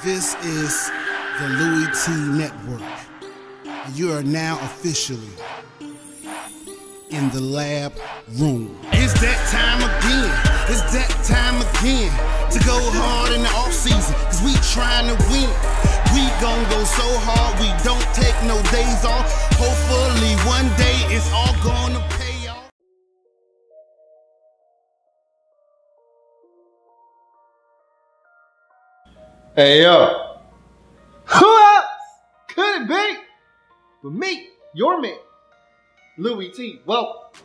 This is the Louie T Network. You are now officially in the lab room. It's that time again. It's that time again to go hard in the off season, cause we trying to win. We gon' go so hard, we don't take no days off. Hopefully one day it's all gonna pay off. Hey yo, who else could it be but me, your man, Louie T? Welcome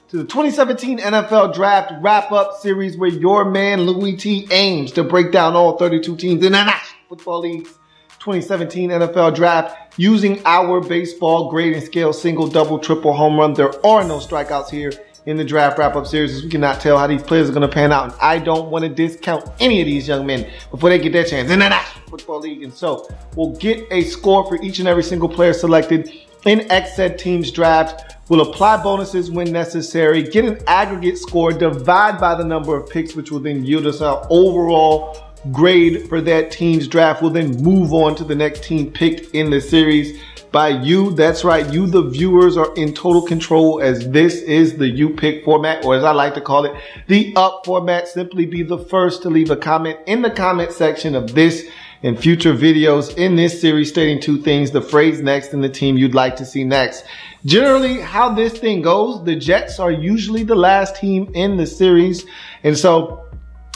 to the 2017 NFL Draft Wrap-Up Series, where your man Louie T aims to break down all 32 teams in the National Football League's 2017 NFL Draft using our baseball grading scale: single, double, triple, home run. There are no strikeouts here in the Draft Wrap-Up Series, as we cannot tell how these players are going to pan out. And I don't want to discount any of these young men before they get their chance in the National Football League. And so we'll get a score for each and every single player selected in said team's draft. We'll apply bonuses when necessary, get an aggregate score, divide by the number of picks, which will then yield us our overall grade for that team's draft. We'll then move on to the next team picked in the series by you. That's right, you the viewers are in total control, as this is the you pick format, or as I like to call it, the up format. Simply be the first to leave a comment in the comment section of this and future videos in this series, stating two things: the phrase next and the team you'd like to see next. Generally, how this thing goes, the Jets are usually the last team in the series, and so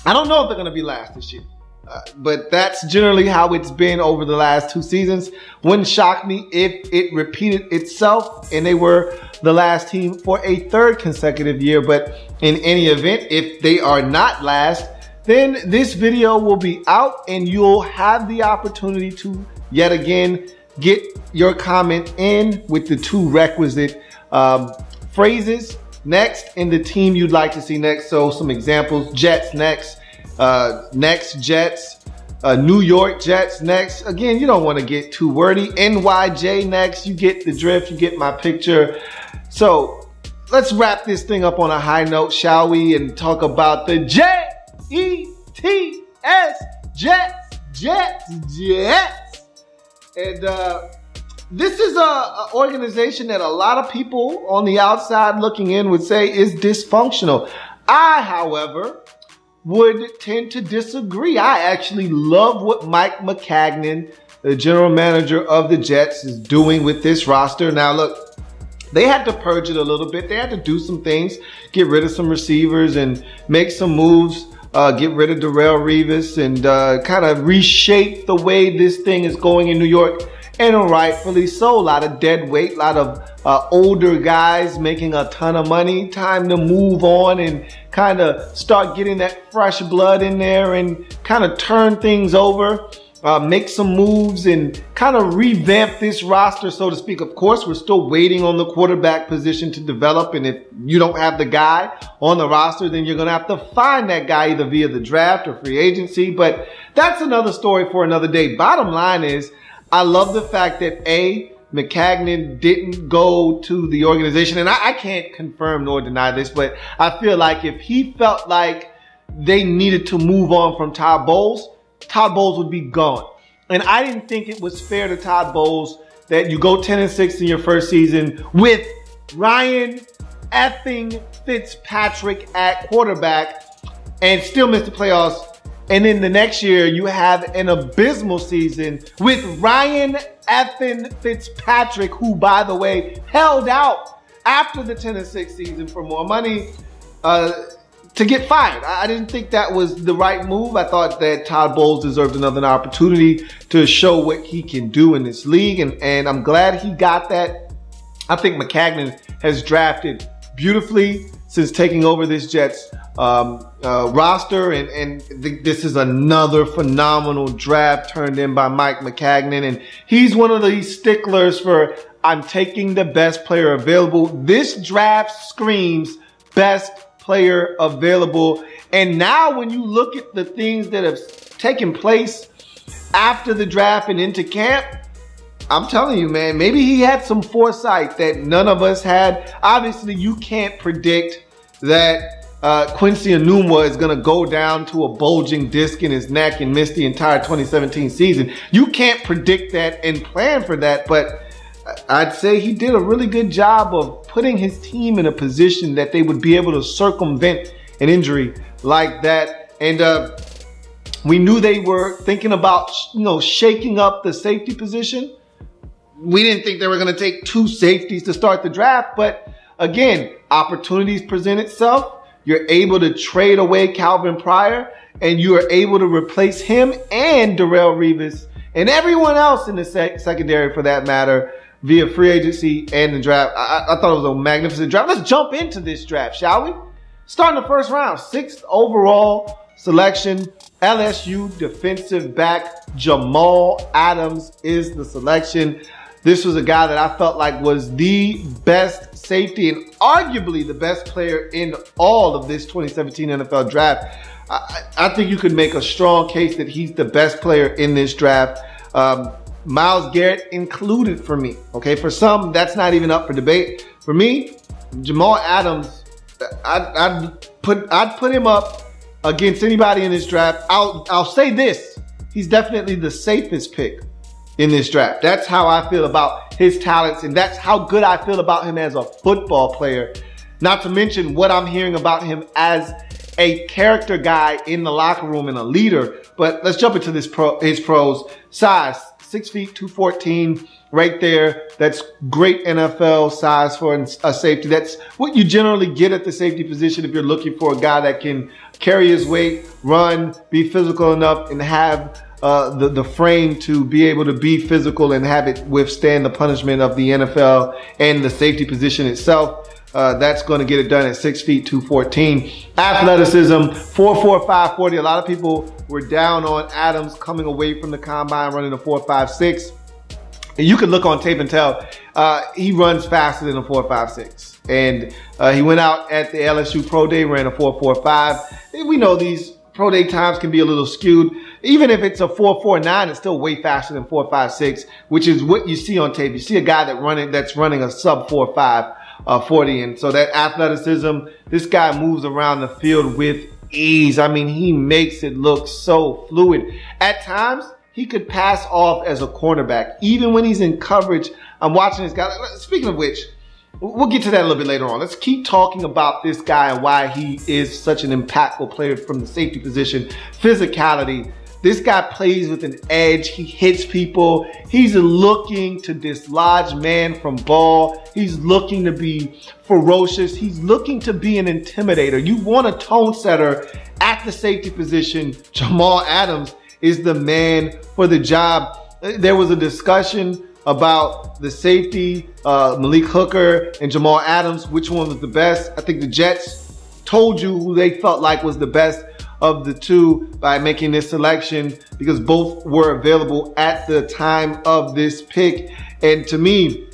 I don't know if they're going to be last this year. But that's generally how it's been over the last two seasons. Wouldn't shock me if it repeated itself and they were the last team for a third consecutive year. But in any event, if they are not last, then this video will be out and you'll have the opportunity to yet again get your comment in with the two requisite phrases: next and the team you'd like to see next. So some examples: Jets next. Next Jets, New York Jets next. Again, you don't want to get too wordy. NYJ next. You get the drift, you get my picture. So let's wrap this thing up on a high note, shall we, and talk about the Jets, Jets. And this is a organization that a lot of people on the outside looking in would say is dysfunctional. I, however, would tend to disagree. I actually love what Mike Maccagnan, the general manager of the Jets, is doing with this roster. Now look, they had to purge it a little bit. They had to do some things, get rid of some receivers and make some moves, get rid of Darrelle Revis and kind of reshape the way this thing is going in New York. And rightfully so. A lot of dead weight, a lot of older guys making a ton of money. Time to move on and kind of start getting that fresh blood in there and kind of turn things over, make some moves and kind of revamp this roster, so to speak. Of course, we're still waiting on the quarterback position to develop. And if you don't have the guy on the roster, then you're going to have to find that guy either via the draft or free agency. But that's another story for another day. Bottom line is, I love the fact that Maccagnan didn't go to the organization, and I can't confirm nor deny this, but I feel like if he felt like they needed to move on from Todd Bowles would be gone. And I didn't think it was fair to Todd Bowles that you go 10-6 in your first season with Ryan effing Fitzpatrick at quarterback and still miss the playoffs. And then the next year, you have an abysmal season with Ryan effing Fitzpatrick, who, by the way, held out after the 10-6 season for more money to get fired. I didn't think that was the right move. I thought that Todd Bowles deserved another opportunity to show what he can do in this league. And I'm glad he got that. I think Maccagnan has drafted beautifully since taking over this Jets roster, and this is another phenomenal draft turned in by Mike Maccagnan, and he's one of these sticklers for, I'm taking the best player available. This draft screams best player available. And now when you look at the things that have taken place after the draft and into camp, I'm telling you, man, maybe he had some foresight that none of us had. Obviously, you can't predict that Quincy Enunwa is going to go down to a bulging disc in his neck and miss the entire 2017 season. You can't predict that and plan for that, but I'd say he did a really good job of putting his team in a position that they would be able to circumvent an injury like that. And we knew they were thinking about, shaking up the safety position. We didn't think they were going to take 2 safeties to start the draft, but again, opportunities present itself. You're able to trade away Calvin Pryor, and you are able to replace him and Darrelle Revis and everyone else in the secondary for that matter via free agency and the draft. I thought it was a magnificent draft. Let's jump into this draft, shall we? Starting the first round, 6th overall selection, LSU defensive back Jamal Adams is the selection. This was a guy that I felt like was the best safety and arguably the best player in all of this 2017 NFL draft. I think you could make a strong case that he's the best player in this draft. Myles Garrett included for me. Okay, for some, that's not even up for debate. For me, Jamal Adams, I'd put him up against anybody in this draft. I'll say this: he's definitely the safest pick in this draft. That's how I feel about his talents, and that's how good I feel about him as a football player. Not to mention what I'm hearing about him as a character guy in the locker room and a leader. But let's jump into his pros. Size, 6 feet, 214, right there. That's great NFL size for a safety. That's what you generally get at the safety position if you're looking for a guy that can carry his weight, run, be physical enough, and have the frame to be able to be physical and have it withstand the punishment of the NFL and the safety position itself. That's going to get it done at 6 feet, 214. Athleticism, 4.45 40. A lot of people were down on Adams coming away from the combine running a 4.56. And you can look on tape and tell he runs faster than a 4.56. And he went out at the LSU Pro Day, ran a 4.45. We know these Pro Day times can be a little skewed. Even if it's a 4.49, it's still way faster than 4.56, which is what you see on tape. You see a guy that's running a sub 4.5 40. And so that athleticism, this guy moves around the field with ease. I mean, he makes it look so fluid. At times, he could pass off as a cornerback. Even when he's in coverage, I'm watching this guy. Speaking of which, we'll get to that a little bit later on. Let's keep talking about this guy and why he is such an impactful player from the safety position. Physicality. This guy plays with an edge. He hits people. He's looking to dislodge man from ball. He's looking to be ferocious. He's looking to be an intimidator. You want a tone setter at the safety position. Jamal Adams is the man for the job. There was a discussion about the safety, Malik Hooker and Jamal Adams, which one was the best. I think the Jets told you who they felt like was the best of the two by making this selection because both were available at the time of this pick. And to me,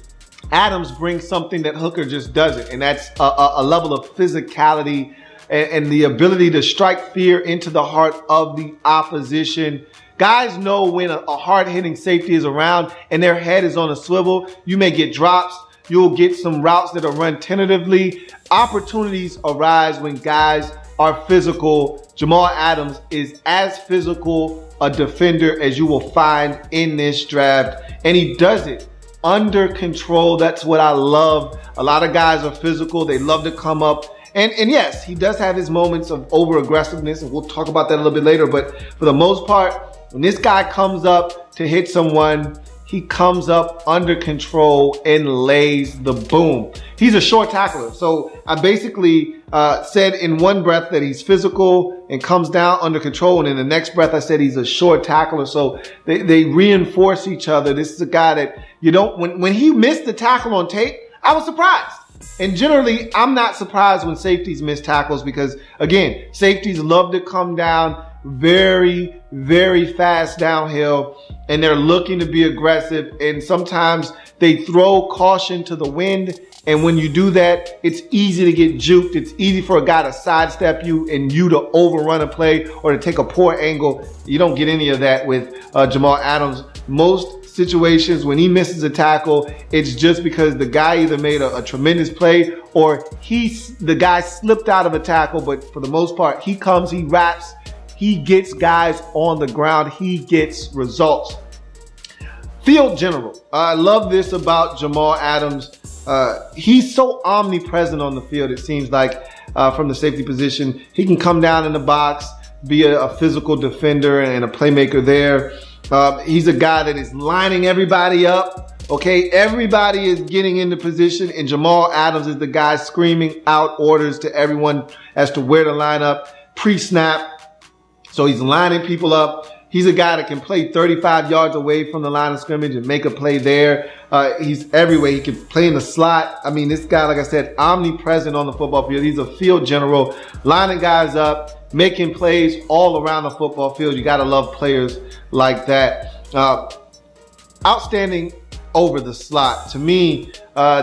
Adams brings something that Hooker just doesn't, and that's a level of physicality and the ability to strike fear into the heart of the opposition. Guys know when a hard-hitting safety is around and their head is on a swivel. You may get drops. You'll get some routes that are run tentatively. Opportunities arise when guys are physical. Jamal Adams is as physical a defender as you will find in this draft, and he does it under control. That's what I love. A lot of guys are physical. They love to come up. And yes, he does have his moments of over-aggressiveness, and we'll talk about that a little bit later. But for the most part, when this guy comes up to hit someone, he comes up under control and lays the boom. He's a short tackler. So I basically said in one breath that he's physical and comes down under control. And in the next breath, I said he's a short tackler. So they reinforce each other. This is a guy that you don't, when he missed the tackle on tape, I was surprised. And generally, I'm not surprised when safeties miss tackles because, again, safeties love to come down very, very fast downhill, and they're looking to be aggressive. And sometimes they throw caution to the wind. And when you do that, it's easy to get juked. It's easy for a guy to sidestep you and you to overrun a play or to take a poor angle. You don't get any of that with Jamal Adams. Most situations when he misses a tackle, it's just because the guy either made a tremendous play or the guy slipped out of a tackle. But for the most part, he comes, he raps, he gets guys on the ground, he gets results. Field general. I love this about Jamal Adams. He's so omnipresent on the field, it seems like, from the safety position. He can come down in the box, be a physical defender and a playmaker there. He's a guy that is lining everybody up. Okay, everybody is getting into position, and Jamal Adams is the guy screaming out orders to everyone as to where to line up pre-snap. So he's lining people up. He's a guy that can play 35 yards away from the line of scrimmage and make a play there. He's everywhere. He can play in the slot. I mean, this guy, like I said, omnipresent on the football field. He's a field general, lining guys up, making plays all around the football field. You got to love players like that. Outstanding over the slot. To me,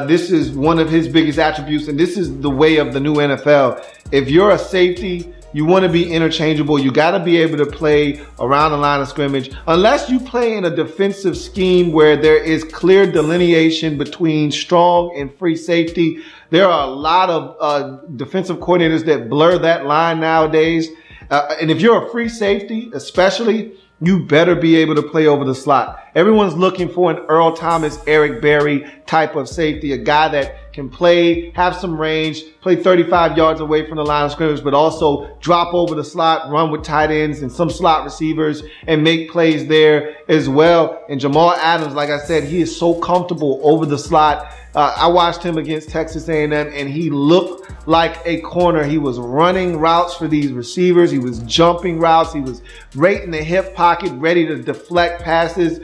this is one of his biggest attributes, and this is the way of the new NFL. If you're a safety, you want to be interchangeable. You got to be able to play around the line of scrimmage. Unless you play in a defensive scheme where there is clear delineation between strong and free safety, there are a lot of defensive coordinators that blur that line nowadays. And if you're a free safety, especially, you better be able to play over the slot. Everyone's looking for an Earl Thomas, Eric Berry type of safety, a guy that can play, have some range, play 35 yards away from the line of scrimmage, but also drop over the slot, run with tight ends and some slot receivers and make plays there as well. And Jamal Adams, like I said, he is so comfortable over the slot. I watched him against Texas A&M, and he looked like a corner. He was running routes for these receivers. He was jumping routes. He was right in the hip pocket, ready to deflect passes.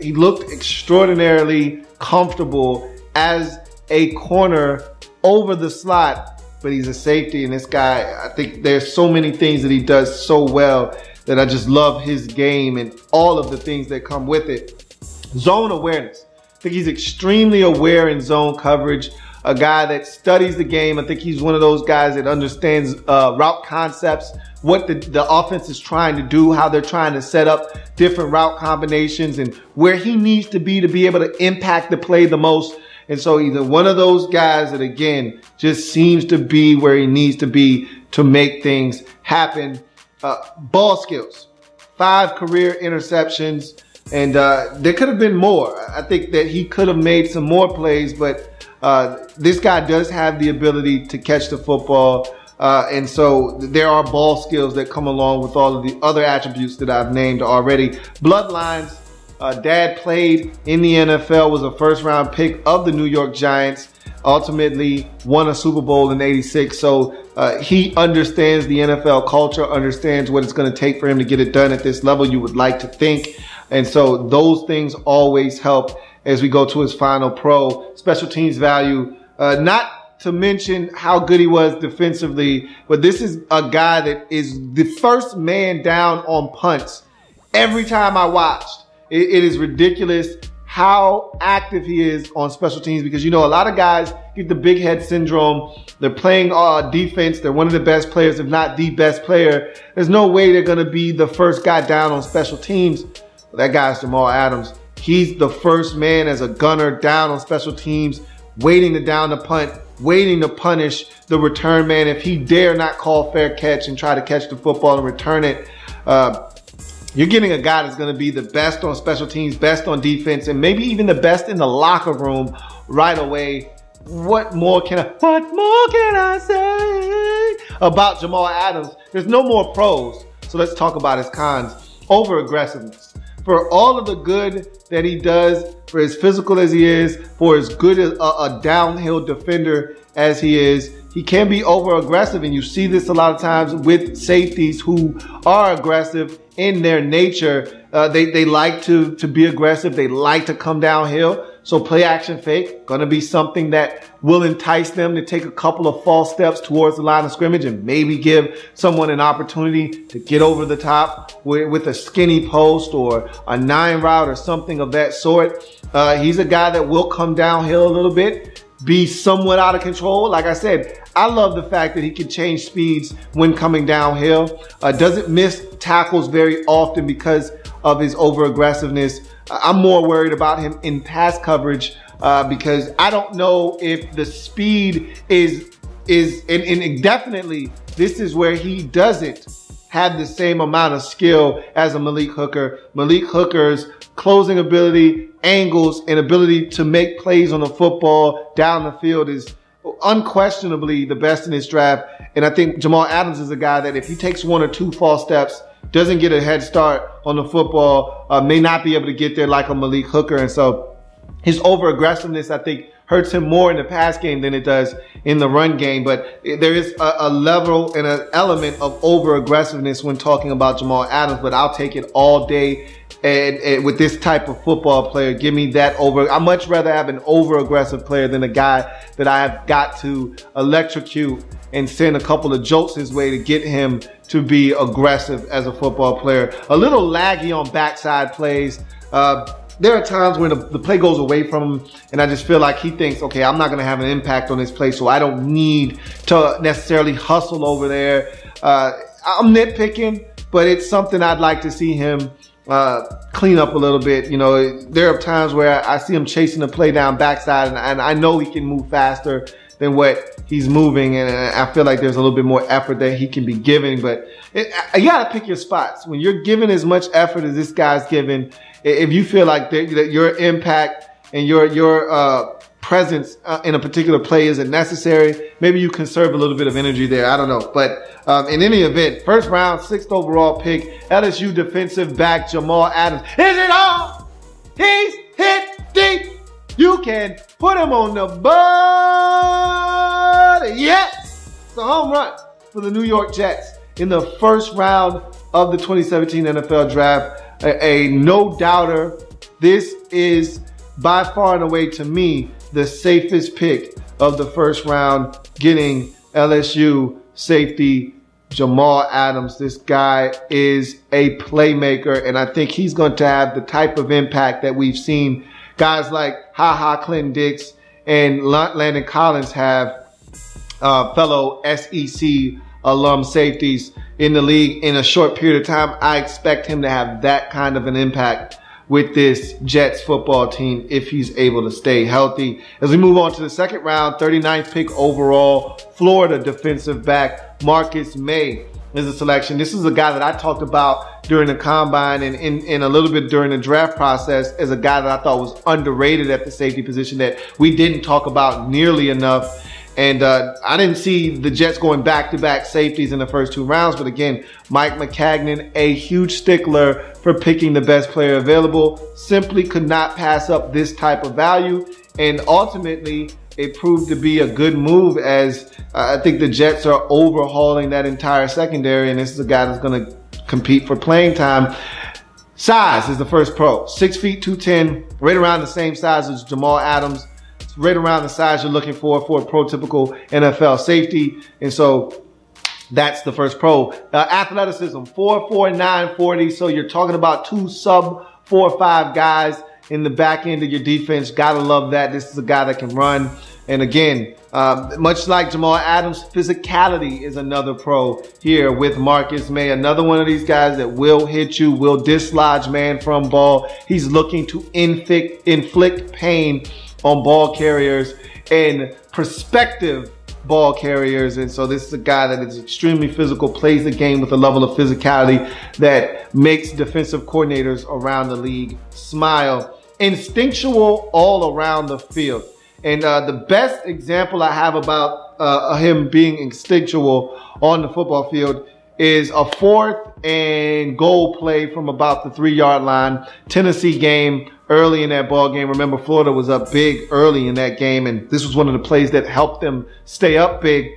He looked extraordinarily comfortable as a corner over the slot, but he's a safety. And this guy, I think there's so many things that he does so well that I just love his game and all of the things that come with it. Zone awareness. I think he's extremely aware in zone coverage, a guy that studies the game. I think he's one of those guys that understands route concepts, what the offense is trying to do, how they're trying to set up different route combinations, and where he needs to be able to impact the play the most. And so he's one of those guys that, again, just seems to be where he needs to be to make things happen. Ball skills, 5 career interceptions. And there could have been more. I think that he could have made some more plays, but this guy does have the ability to catch the football. And so there are ball skills that come along with all of the other attributes that I've named already. Bloodlines. Dad played in the NFL, was a first-round pick of the New York Giants, ultimately won a Super Bowl in '86. So he understands the NFL culture, understands what it's going to take for him to get it done at this level, you would like to think. And so those things always help as we go to his final pro. Special teams value, not to mention how good he was defensively, but this is a guy that is the first man down on punts every time I watched. It is ridiculous how active he is on special teams, because, you know, a lot of guys get the big head syndrome. They're playing defense. They're one of the best players, if not the best player. There's no way they're going to be the first guy down on special teams. That guy's Jamal Adams. He's the first man as a gunner down on special teams, waiting to down the punt, waiting to punish the return man if he dare not call fair catch and try to catch the football and return it. You're getting a guy that's going to be the best on special teams, best on defense, and maybe even the best in the locker room right away. What more can I say about Jamal Adams? There's no more pros, so let's talk about his cons. Over aggressiveness. For all of the good that he does, for as physical as he is, for as good as a downhill defender as he is, he can be over aggressive. And you see this a lot of times with safeties who are aggressive in their nature. They like to be aggressive. They like to come downhill. So play action fake, going to be something that will entice them to take a couple of false steps towards the line of scrimmage and maybe give someone an opportunity to get over the top with a skinny post or a 9 route or something of that sort. He's a guy that will come downhill a little bit. be somewhat out of control. Like I said, I love the fact that he can change speeds when coming downhill. Doesn't miss tackles very often because of his over aggressiveness. I'm more worried about him in pass coverage because I don't know if the speed is and definitely this is where he doesn't have the same amount of skill as a Malik Hooker. Malik Hooker's closing ability, angles, and ability to make plays on the football down the field is unquestionably the best in this draft. And I think Jamal Adams is a guy that if he takes 1 or 2 false steps, doesn't get a head start on the football, may not be able to get there like a Malik Hooker. And so his over aggressiveness, I think, hurts him more in the pass game than it does in the run game. But there is a level and an element of over aggressiveness when talking about Jamal Adams, but I'll take it all day. And with this type of football player, give me that over. I'd much rather have an over aggressive player than a guy that I have got to electrocute and send a couple of jokes his way to get him to be aggressive as a football player. A little laggy on backside plays. There are times when the play goes away from him and I just feel like he thinks, okay, I'm not going to have an impact on this play, so I don't need to necessarily hustle over there. I'm nitpicking, but it's something I'd like to see him clean up a little bit. You know, there are times where I see him chasing the play down backside and I know he can move faster than what he's moving, and I feel like there's a little bit more effort that he can be giving, but you gotta pick your spots. When you're giving as much effort as this guy's giving, if you feel like that your impact and your presence in a particular play isn't necessary, maybe you conserve a little bit of energy there. I don't know. But in any event, first round, 6th overall pick, LSU defensive back Jamal Adams. Is it on? He's hit deep. You can put him on the board. Yes! It's a home run for the New York Jets in the first round of the 2017 NFL Draft. A no-doubter. This is by far and away, to me, the safest pick of the first round, getting LSU safety Jamal Adams. This guy is a playmaker, and I think he's going to have the type of impact that we've seen guys like Clinton Dix and Landon Collins have, fellow SEC alum safeties in the league in a short period of time. I expect him to have that kind of an impact with this Jets football team if he's able to stay healthy. As we move on to the second round, 39th pick overall, Florida defensive back Marcus Maye is a selection. This is a guy that I talked about during the combine and in a little bit during the draft process as a guy that I thought was underrated at the safety position that we didn't talk about nearly enough. And I didn't see the Jets going back-to-back safeties in the first 2 rounds. But again, Mike McCagnon, a huge stickler for picking the best player available, simply could not pass up this type of value. And ultimately, it proved to be a good move as I think the Jets are overhauling that entire secondary. And this is a guy that's going to compete for playing time. Size is the first pro. 6 feet, 210, right around the same size as Jamal Adams. Right around the size you're looking for a prototypical NFL safety. And so that's the first pro. Athleticism, 4'4", 940. So you're talking about 2 sub 4'5" guys in the back end of your defense. Gotta love that. This is a guy that can run. And again, much like Jamal Adams, physicality is another pro here with Marcus Maye. Another one of these guys that will hit you, will dislodge man from ball. He's looking to inflict pain on ball carriers and prospective ball carriers. And so this is a guy that is extremely physical, plays the game with a level of physicality that makes defensive coordinators around the league smile. Instinctual all around the field. And the best example I have about him being instinctual on the football field is a 4th and goal play from about the 3-yard line. Tennessee game early in that ball game. Remember, Florida was up big early in that game, and this was one of the plays that helped them stay up big.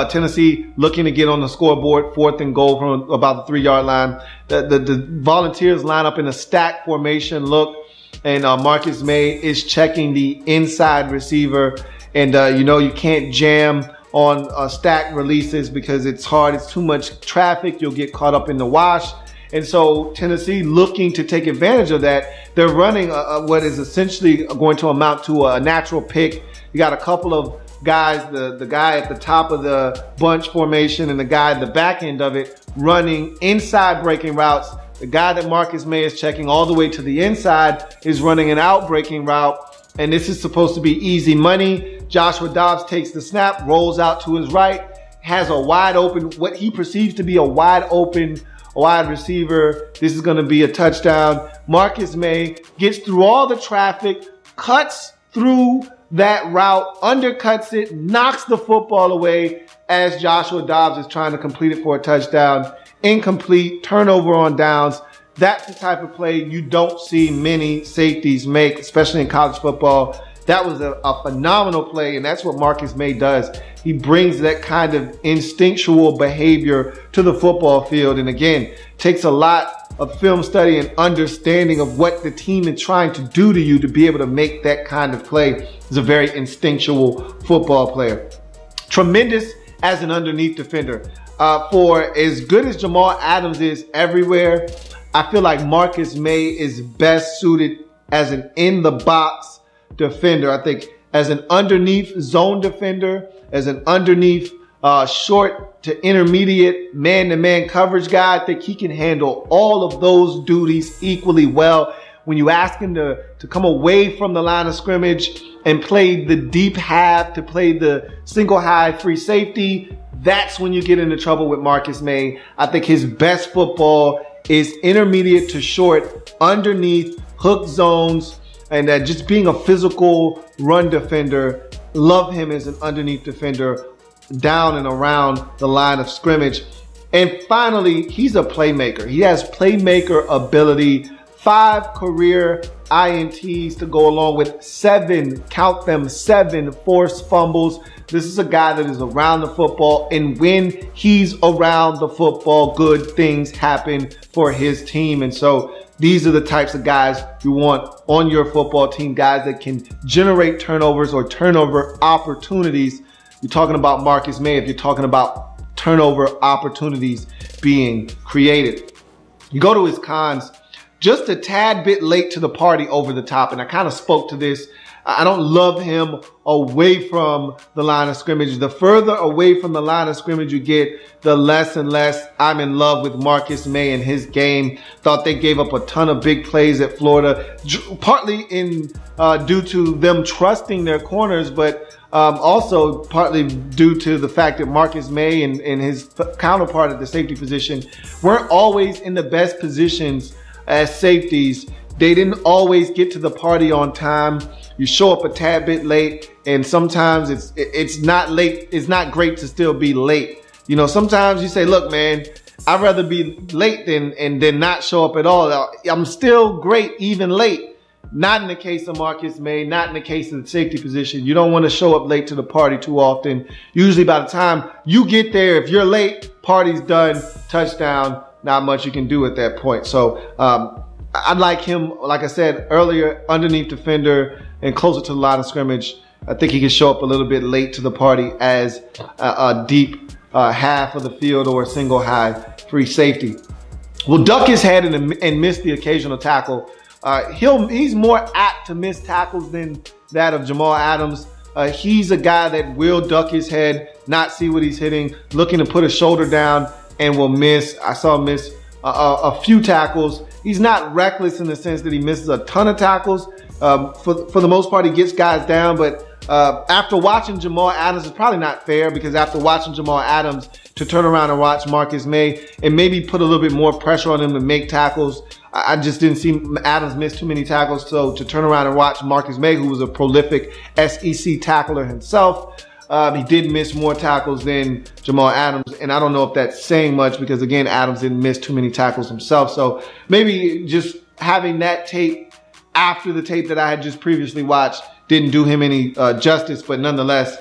Tennessee looking to get on the scoreboard, 4th and goal from about the 3-yard line. The Volunteers line up in a stack formation look, and Marcus Maye is checking the inside receiver. And you know, you can't jam on stack releases because it's hard. It's too much traffic. You'll get caught up in the wash. And so Tennessee, looking to take advantage of that, they're running what is essentially going to amount to a natural pick. You got a couple of guys, the guy at the top of the bunch formation and the guy at the back end of it running inside breaking routes. The guy that Marcus May is checking all the way to the inside is running an out breaking route. And this is supposed to be easy money. Joshua Dobbs takes the snap, rolls out to his right, has a wide open, what he perceives to be a wide open wide receiver. This is going to be a touchdown. Marcus May gets through all the traffic, cuts through that route, undercuts it, knocks the football away as Joshua Dobbs is trying to complete it for a touchdown. Incomplete, turnover on downs. That's the type of play you don't see many safeties make, especially in college football. That was a phenomenal play, and that's what Marcus May does. He brings that kind of instinctual behavior to the football field. And again, takes a lot of film study and understanding of what the team is trying to do to you to be able to make that kind of play. He's a very instinctual football player. Tremendous as an underneath defender. For as good as Jamal Adams is everywhere, I feel like Marcus May is best suited as an in-the-box defender. I think as an underneath zone defender, as an underneath short to intermediate man-to-man coverage guy, I think he can handle all of those duties equally well. When you ask him to come away from the line of scrimmage and play the deep half, to play the single high free safety, that's when you get into trouble with Marcus May. I think his best football is intermediate to short, underneath, hook zones, and just being a physical run defender. Love him as an underneath defender down and around the line of scrimmage. And finally, he's a playmaker. He has playmaker ability. 5 career INTs to go along with 7, count them, 7 forced fumbles. This is a guy that is around the football, and when he's around the football, good things happen for his team. And so these are the types of guys you want on your football team, guys that can generate turnovers or turnover opportunities. You're talking about Marcus May if you're talking about turnover opportunities being created. You go to his cons. Just a tad bit late to the party over the top. And I kind of spoke to this. I don't love him away from the line of scrimmage. The further away from the line of scrimmage you get, the less and less I'm in love with Marcus May and his game. Thought they gave up a ton of big plays at Florida, partly due to them trusting their corners, but also partly due to the fact that Marcus May and his counterpart at the safety position weren't always in the best positions as safeties. They didn't always get to the party on time. You show up a tad bit late, and sometimes it's not late. It's not great to still be late. You know, sometimes you say, look, man, I'd rather be late than not show up at all. I'm still great even late. Not in the case of Marcus May, not in the case of the safety position. You don't want to show up late to the party too often. Usually by the time you get there, if you're late, party's done, touchdown. Not much you can do at that point. So I'd like him, like I said earlier, underneath defender and closer to the line of scrimmage. I think he can show up a little bit late to the party as a deep half of the field or a single high free safety. Will duck his head and miss the occasional tackle. He's more apt to miss tackles than that of Jamal Adams. He's a guy that will duck his head, not see what he's hitting, looking to put his shoulder down, and will miss. I saw him miss a few tackles. He's not reckless in the sense that he misses a ton of tackles. For the most part, he gets guys down. But after watching Jamal Adams, it's probably not fair, because after watching Jamal Adams, to turn around and watch Marcus May and maybe put a little bit more pressure on him to make tackles, I just didn't see Adams miss too many tackles. So to turn around and watch Marcus May, who was a prolific SEC tackler himself, he did miss more tackles than Jamal Adams, and I don't know if that's saying much, because again, Adams didn't miss too many tackles himself. So maybe just having that tape after the tape that I had just previously watched didn't do him any justice. But nonetheless,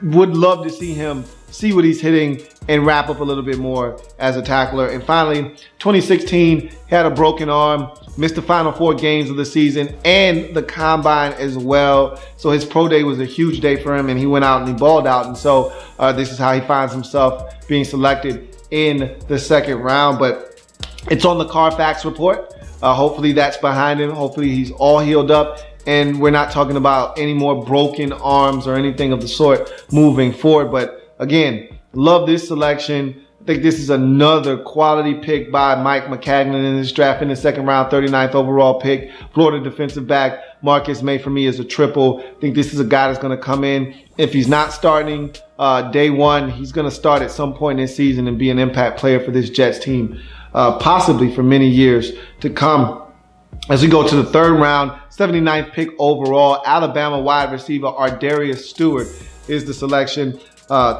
would love to see him see what he's hitting and wrap up a little bit more as a tackler. And finally, 2016, he had a broken arm, missed the final 4 games of the season and the combine as well. So his pro day was a huge day for him, and he went out and he balled out. And so this is how he finds himself being selected in the second round, but it's on the Carfax report. Hopefully that's behind him. Hopefully he's all healed up, and we're not talking about any more broken arms or anything of the sort moving forward. But again, love this selection. I think this is another quality pick by Mike Maccagnan in this draft in the second round, 39th overall pick. Florida defensive back Marcus May for me is a triple. I think this is a guy that's going to come in. If he's not starting day one, he's going to start at some point this season and be an impact player for this Jets team, possibly for many years to come. As we go to the third round, 79th pick overall, Alabama wide receiver Ardarius Stewart is the selection.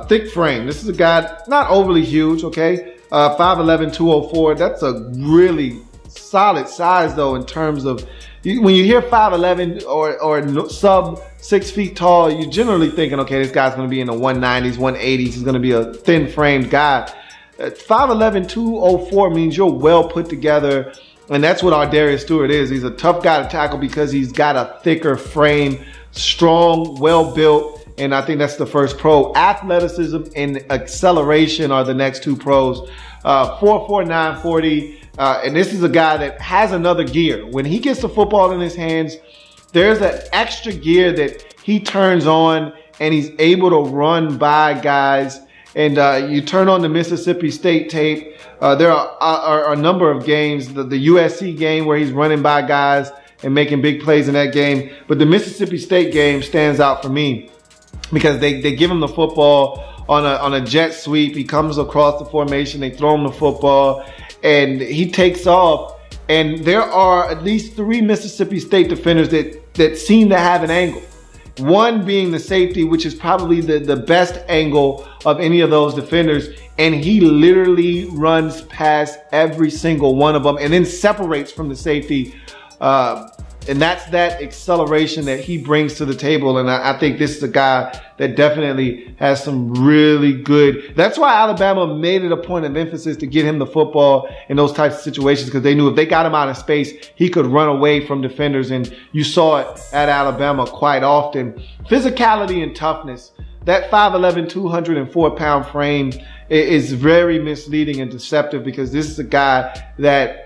Thick frame. This is a guy not overly huge, okay? 5'11", 204. That's a really solid size, though, in terms of when you hear 5'11" or sub 6 feet tall, you're generally thinking, okay, this guy's going to be in the 190s, 180s. He's going to be a thin-framed guy. 5'11", 204 means you're well put together, and that's what Ardarius Stewart is. He's a tough guy to tackle because he's got a thicker frame, strong, well-built. And I think that's the first pro. Athleticism and acceleration are the next two pros. 4'4", 940. And this is a guy that has another gear. When he gets the football in his hands, there's an extra gear that he turns on, and he's able to run by guys. And you turn on the Mississippi State tape. There are a number of games. The USC game where he's running by guys and making big plays in that game. But the Mississippi State game stands out for me, because they give him the football on a jet sweep. He comes across the formation. They throw him the football, and he takes off. And there are at least 3 Mississippi State defenders that seem to have an angle. One being the safety, which is probably the best angle of any of those defenders. And he literally runs past every single one of them and then separates from the safety. And that's that acceleration that he brings to the table. And I think this is a guy that definitely has some really good. That's why Alabama made it a point of emphasis to get him the football in those types of situations, because they knew if they got him out of space, he could run away from defenders. And you saw it at Alabama quite often. Physicality and toughness. That 5'11", 204-pound frame is very misleading and deceptive, because this is a guy that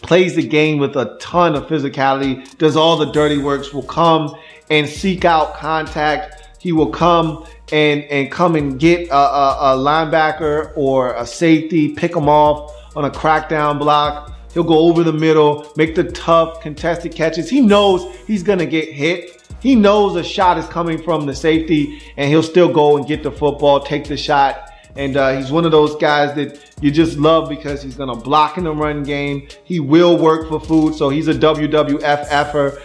plays the game with a ton of physicality, does all the dirty works, will come and seek out contact. He will come and come and get a linebacker or a safety, pick him off on a crackdown block. He'll go over the middle, make the tough contested catches. He knows he's going to get hit. He knows a shot is coming from the safety, and he'll still go and get the football, take the shot. And he's one of those guys that you just love because he's going to block in the run game. He will work for food, so he's a WWF effer.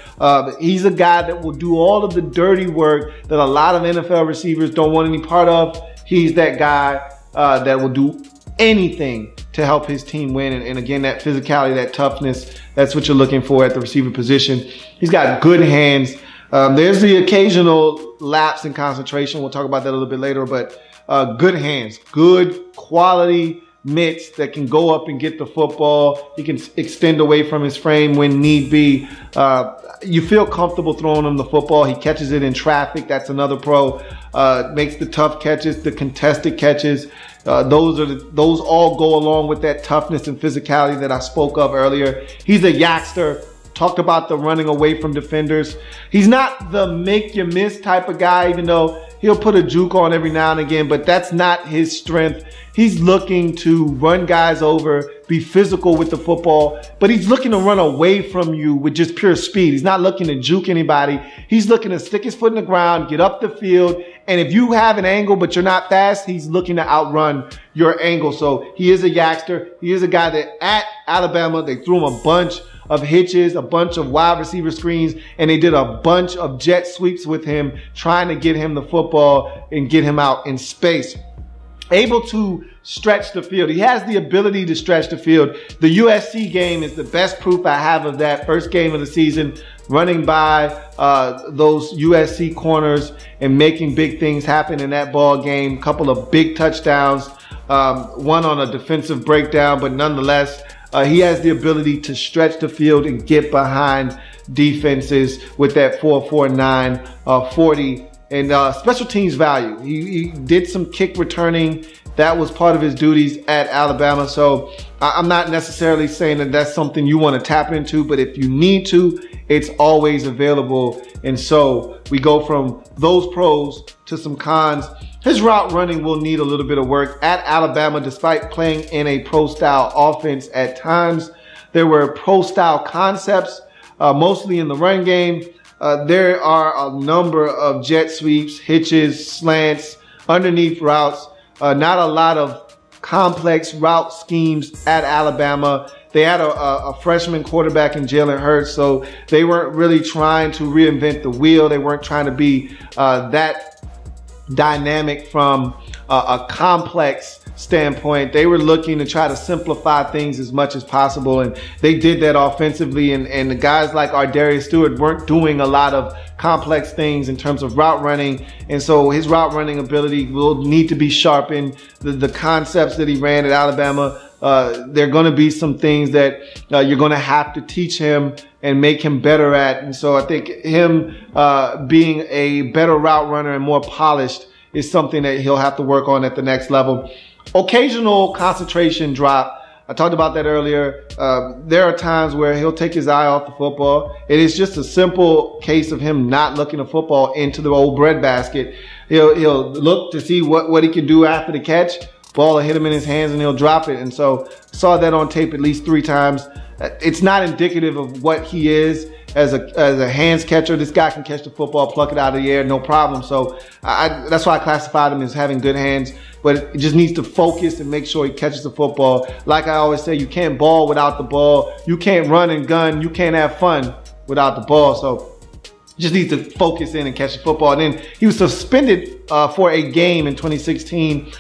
He's a guy that will do all of the dirty work that a lot of NFL receivers don't want any part of. He's that guy that will do anything to help his team win. And again, that physicality, that toughness, that's what you're looking for at the receiver position. He's got good hands. There's the occasional lapse in concentration. We'll talk about that a little bit later, but good hands, good quality mitts that can go up and get the football. He can extend away from his frame when need be. You feel comfortable throwing him the football. He catches it in traffic. That's another pro. Makes the tough catches, the contested catches. Those all go along with that toughness and physicality that I spoke of earlier. He's a yakster. Talked about the running away from defenders. He's not the make you miss type of guy, even though he'll put a juke on every now and again, but that's not his strength. He's looking to run guys over, be physical with the football, but he's looking to run away from you with just pure speed. He's not looking to juke anybody. He's looking to stick his foot in the ground, get up the field, and if you have an angle but you're not fast, he's looking to outrun your angle. So he is a yakster. He is a guy that at Alabama, they threw him a bunch of hitches, a bunch of wide receiver screens, and they did a bunch of jet sweeps with him, trying to get him the football and get him out in space. Able to stretch the field. He has the ability to stretch the field. The USC game is the best proof I have of that. First game of the season, running by those USC corners and making big things happen in that ball game. Couple of big touchdowns, one on a defensive breakdown, but nonetheless, he has the ability to stretch the field and get behind defenses with that 4.49 40 and special teams value. He did some kick returning That was part of his duties at Alabama. So I'm not necessarily saying that that's something you want to tap into, but if you need to, it's always available. And so we go from those pros to some cons. His route running will need a little bit of work at Alabama, despite playing in a pro-style offense at times. There were pro-style concepts, mostly in the run game. There are a number of jet sweeps, hitches, slants, underneath routes. Not a lot of complex route schemes at Alabama. They had a freshman quarterback in Jalen Hurts, so they weren't really trying to reinvent the wheel. They weren't trying to be that dynamic from a complex standpoint. They were looking to try to simplify things as much as possible, and they did that offensively. And the guys like Ardarius Stewart weren't doing a lot of complex things in terms of route running, and so his route running ability will need to be sharpened. The concepts that he ran at Alabama, there are going to be some things that you're going to have to teach him and make him better at. And so I think him being a better route runner and more polished is something that he'll have to work on at the next level. Occasional concentration drop. I talked about that earlier. There are times where he'll take his eye off the football. It is just a simple case of him not looking the football into the old breadbasket. He'll look to see what he can do after the catch. Ball will hit him in his hands and he'll drop it. And so saw that on tape at least 3 times. It's not indicative of what he is as a hands catcher. This guy can catch the football, pluck it out of the air, no problem. So that's why I classified him as having good hands. But it just needs to focus and make sure he catches the football. Like I always say, you can't ball without the ball. You can't run and gun. You can't have fun without the ball. So just needs to focus in and catch the football. And then he was suspended for a game in 2016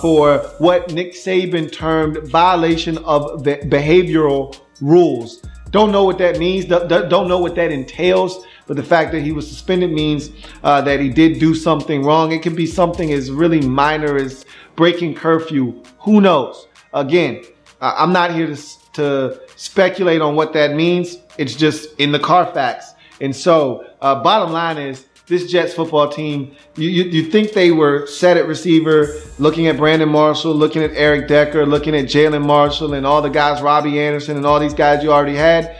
for what Nick Saban termed violation of the behavioral rules. Don't know what that means. Don't know what that entails. But the fact that he was suspended means that he did do something wrong. It could be something as really minor as breaking curfew. Who knows? Again, I'm not here to speculate on what that means. It's just in the Carfax. And so bottom line is, this Jets football team, you think they were set at receiver, looking at Brandon Marshall, looking at Eric Decker, looking at Jalen Marshall and all the guys, Robbie Anderson and all these guys you already had.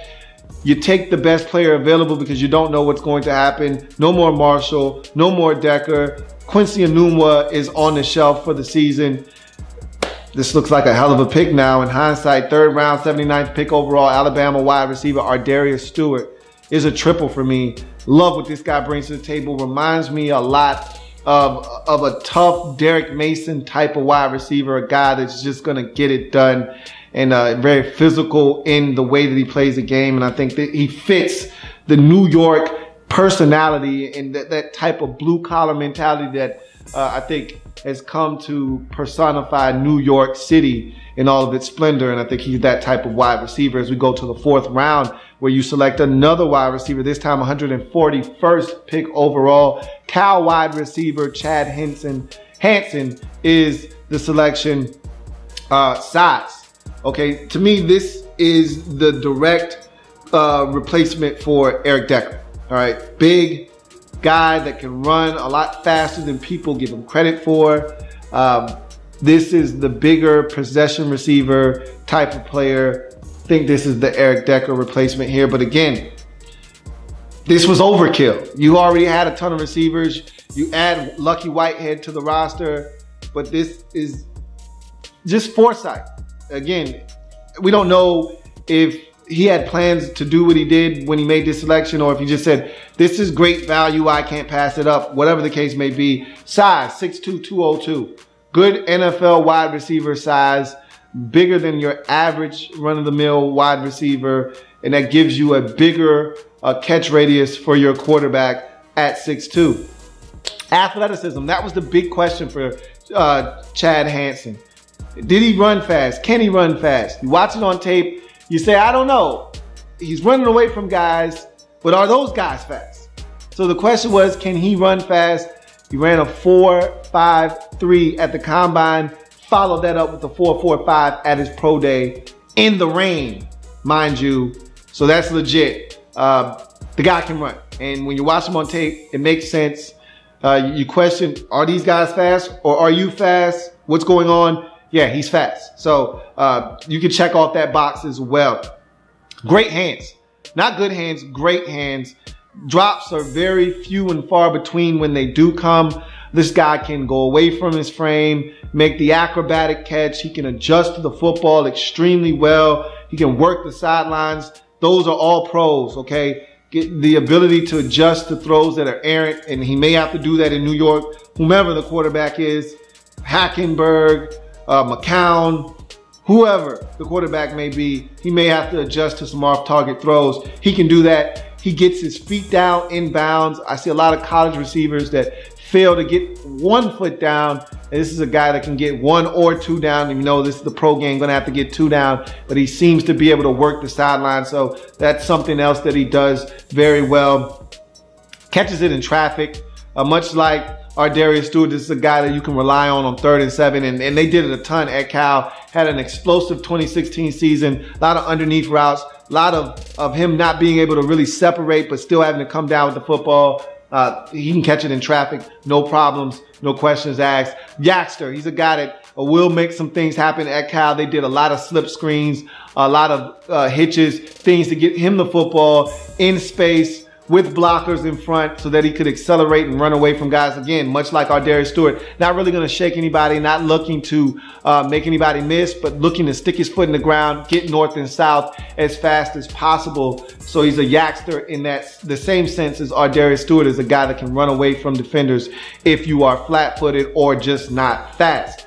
You take the best player available because you don't know what's going to happen. No more Marshall, no more Decker. Quincy Enunwa is on the shelf for the season. This looks like a hell of a pick now in hindsight. 3rd round, 79th pick overall, Alabama wide receiver Ardarius Stewart is a triple for me. Love what this guy brings to the table. Reminds me a lot of a tough Derek Mason type of wide receiver, a guy that's just going to get it done and very physical in the way that he plays the game. And I think that he fits the New York personality and that type of blue collar mentality that I think has come to personify New York City in all of its splendor. And I think he's that type of wide receiver as we go to the 4th round, where you select another wide receiver, this time 141st pick overall. Cal wide receiver Chad Hansen is the selection. Size. Okay, to me, this is the direct replacement for Eric Decker. All right, big guy that can run a lot faster than people give him credit for. This is the bigger possession receiver type of player. I think this is the Eric Decker replacement here. But again, this was overkill. You already had a ton of receivers. You add Lucky Whitehead to the roster, but this is just foresight. Again, we don't know if he had plans to do what he did when he made this selection, or if he just said, this is great value, I can't pass it up, whatever the case may be. Size, 6'2", 202. Good NFL wide receiver size, bigger than your average run-of-the-mill wide receiver, and that gives you a bigger catch radius for your quarterback at 6'2". Athleticism, that was the big question for Chad Hansen. Did he run fast? Can he run fast? You watch it on tape, you say, I don't know. He's running away from guys, but are those guys fast? So the question was, can he run fast? He ran a 4.53 at the combine, followed that up with a 4.45 at his pro day in the rain, mind you. So that's legit. The guy can run. And when you watch him on tape, it makes sense. You question, are these guys fast or are you fast? what's going on? Yeah, he's fast. So you can check off that box as well. Great hands. Not good hands, great hands. Drops are very few and far between when they do come. This guy can go away from his frame, make the acrobatic catch. He can adjust to the football extremely well. He can work the sidelines. Those are all pros, okay? Get the ability to adjust to throws that are errant, and he may have to do that in New York. Whomever the quarterback is, Hackenberg, McCown, whoever the quarterback may be, he may have to adjust to some off-target throws. He can do that. He gets his feet down inbounds. I see a lot of college receivers that fail to get 1 foot down. And this is a guy that can get 1 or 2 down. And you know, this is the pro game, gonna have to get 2 down, but he seems to be able to work the sideline. So that's something else that he does very well. Catches it in traffic, much like Ardarius Stewart. This is a guy that you can rely on 3rd and 7, and they did it a ton at Cal. Had an explosive 2016 season, a lot of underneath routes, a lot of him not being able to really separate, but still having to come down with the football. He can catch it in traffic, no problems, no questions asked. Yaxter, he's a guy that will make some things happen at Cal. They did a lot of slip screens, a lot of hitches, things to get him the football in space with blockers in front so that he could accelerate and run away from guys. Again, much like Ardarius Stewart, not really going to shake anybody, not looking to make anybody miss, but looking to stick his foot in the ground, get north and south as fast as possible. So he's a Yaxter in that the same sense as Ardarius Stewart is a guy that can run away from defenders if you are flat-footed or just not fast.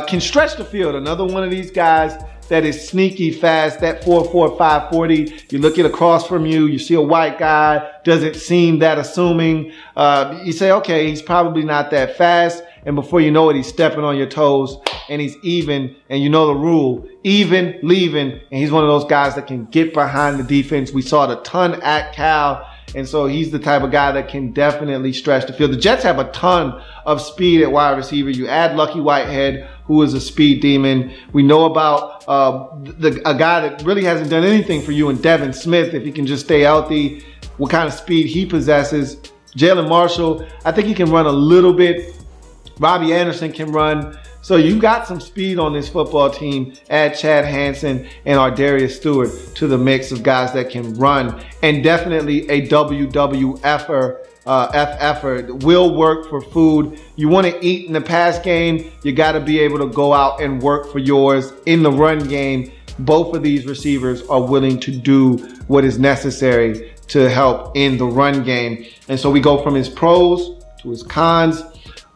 Can stretch the field. Another one of these guys that is sneaky fast, that 4.4, 5.40. You look at across from you, you see a white guy, doesn't seem that assuming. You say, okay, he's probably not that fast. And before you know it, he's stepping on your toes and he's even, and you know the rule, even, leaving. And he's one of those guys that can get behind the defense. We saw it a ton at Cal. And so he's the type of guy that can definitely stretch the field. The Jets have a ton of speed at wide receiver. You add Lucky Whitehead, who is a speed demon. We know about a guy that really hasn't done anything for you in Devin Smith, if he can just stay healthy, what kind of speed he possesses. Jalen Marshall, I think he can run a little bit. Robbie Anderson can run. So you got some speed on this football team. Add Chad Hansen and Ardarius Stewart to the mix of guys that can run. And definitely a WWFer. FFer will work for food. You want to eat in the pass game, you got to be able to go out and work for yours in the run game. Both of these receivers are willing to do what is necessary to help in the run game. And so we go from his pros to his cons.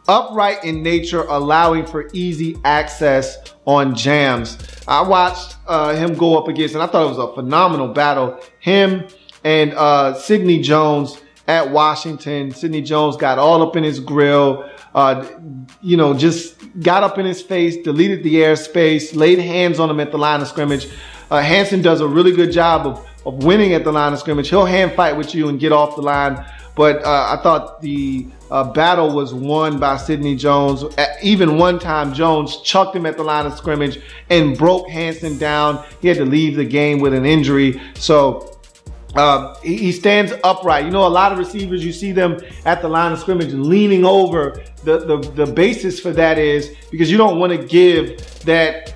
Upright in nature, allowing for easy access on jams. I watched him go up against, and I thought it was a phenomenal battle. Him and Sidney Jones at Washington. Sidney Jones got all up in his grill, just got up in his face, deleted the airspace, laid hands on him at the line of scrimmage. Hansen does a really good job of winning at the line of scrimmage. He'll hand fight with you and get off the line. But I thought the battle was won by Sidney Jones. Even one time, Jones chucked him at the line of scrimmage and broke Hansen down. He had to leave the game with an injury. So he stands upright. You know, a lot of receivers, you see them at the line of scrimmage leaning over. The basis for that is because you don't want to give that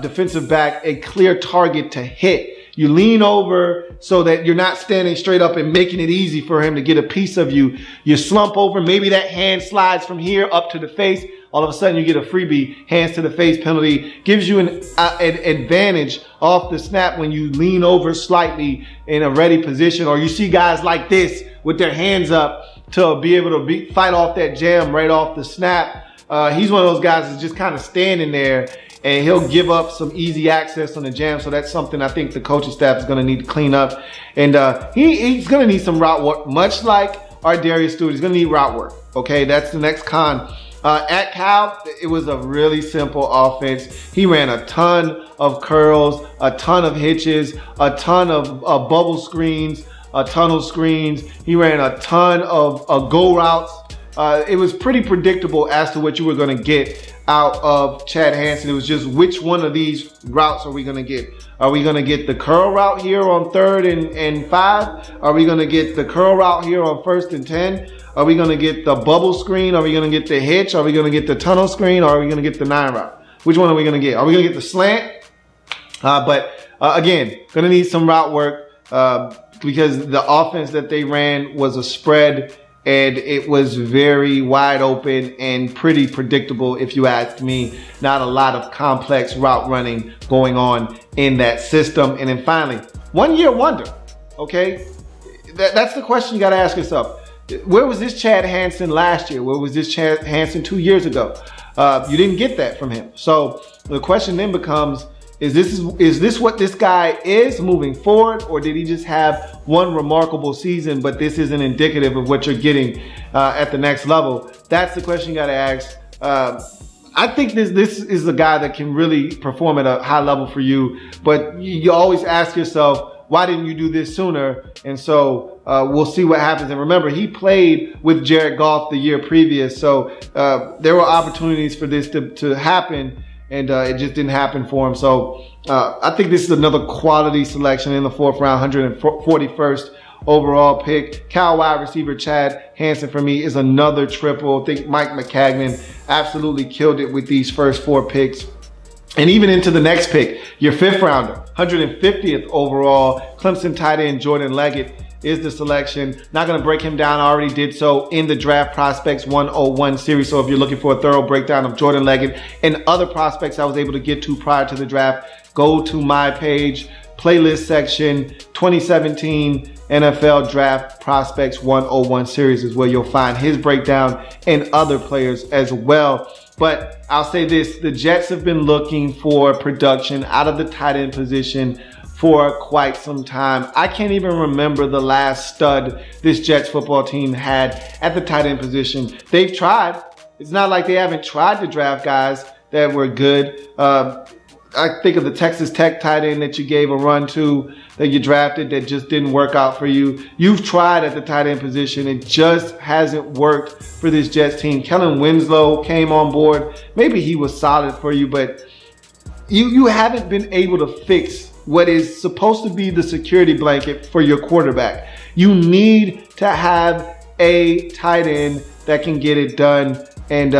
defensive back a clear target to hit. You lean over so that you're not standing straight up and making it easy for him to get a piece of you. You slump over. Maybe that hand slides from here up to the face. All of a sudden you get a freebie, hands to the face penalty. Gives you an advantage off the snap when you lean over slightly in a ready position. Or you see guys like this with their hands up to be able to fight off that jam right off the snap. He's one of those guys that's just kind of standing there, and he'll give up some easy access on the jam. So that's something I think the coaching staff is going to need to clean up. And he's going to need some route work, much like Ardarius Stewart. He's going to need route work. Okay, that's the next con. At Cal, it was a really simple offense. He ran a ton of curls, a ton of hitches, a ton of bubble screens, a tunnel screens. He ran a ton of go routes. It was pretty predictable as to what you were going to get out of Chad Hansen. It was just which one of these routes are we going to get? Are we going to get the curl route here on 3rd and 5? Are we going to get the curl route here on 1st and 10? Are we going to get the bubble screen? Are we going to get the hitch? Are we going to get the tunnel screen? Or are we going to get the 9 route? Which one are we going to get? Are we going to get the slant? Again, going to need some route work because the offense that they ran was a spread, and it was very wide open and pretty predictable, if you ask me. Not a lot of complex route running going on in that system. And then finally, 1 year wonder, okay? That's the question you got to ask yourself. Where was this Chad Hansen last year? Where was this Chad Hansen 2 years ago? You didn't get that from him. So the question then becomes, is this what this guy is moving forward, or did he just have one remarkable season, but this isn't indicative of what you're getting at the next level? That's the question you got to ask. I think this is a guy that can really perform at a high level for you, but you always ask yourself, why didn't you do this sooner? And so we'll see what happens. And remember, he played with Jared Goff the year previous, so there were opportunities for this to happen, and it just didn't happen for him. So I think this is another quality selection in the 4th round, 141st overall pick. Cal wide receiver Chad Hansen for me is another triple. I think Mike McCagnon absolutely killed it with these first 4 picks. And even into the next pick, your 5th rounder, 150th overall, Clemson tight end Jordan Leggett is the selection. Not going to break him down. I already did so in the Draft Prospects 101 series. So if you're looking for a thorough breakdown of Jordan Leggett and other prospects I was able to get to prior to the draft, go to my page, playlist section, 2017 NFL Draft Prospects 101 series is where you'll find his breakdown and other players as well. But I'll say this, the Jets have been looking for production out of the tight end position for quite some time. I can't even remember the last stud this Jets football team had at the tight end position. They've tried. It's not like they haven't tried to draft guys that were good. I think of the Texas Tech tight end that you gave a run to, that you drafted, that just didn't work out for you. You've tried at the tight end position. It just hasn't worked for this Jets team. Kellen Winslow came on board. Maybe he was solid for you, but you haven't been able to fix what is supposed to be the security blanket for your quarterback. You need to have a tight end that can get it done. And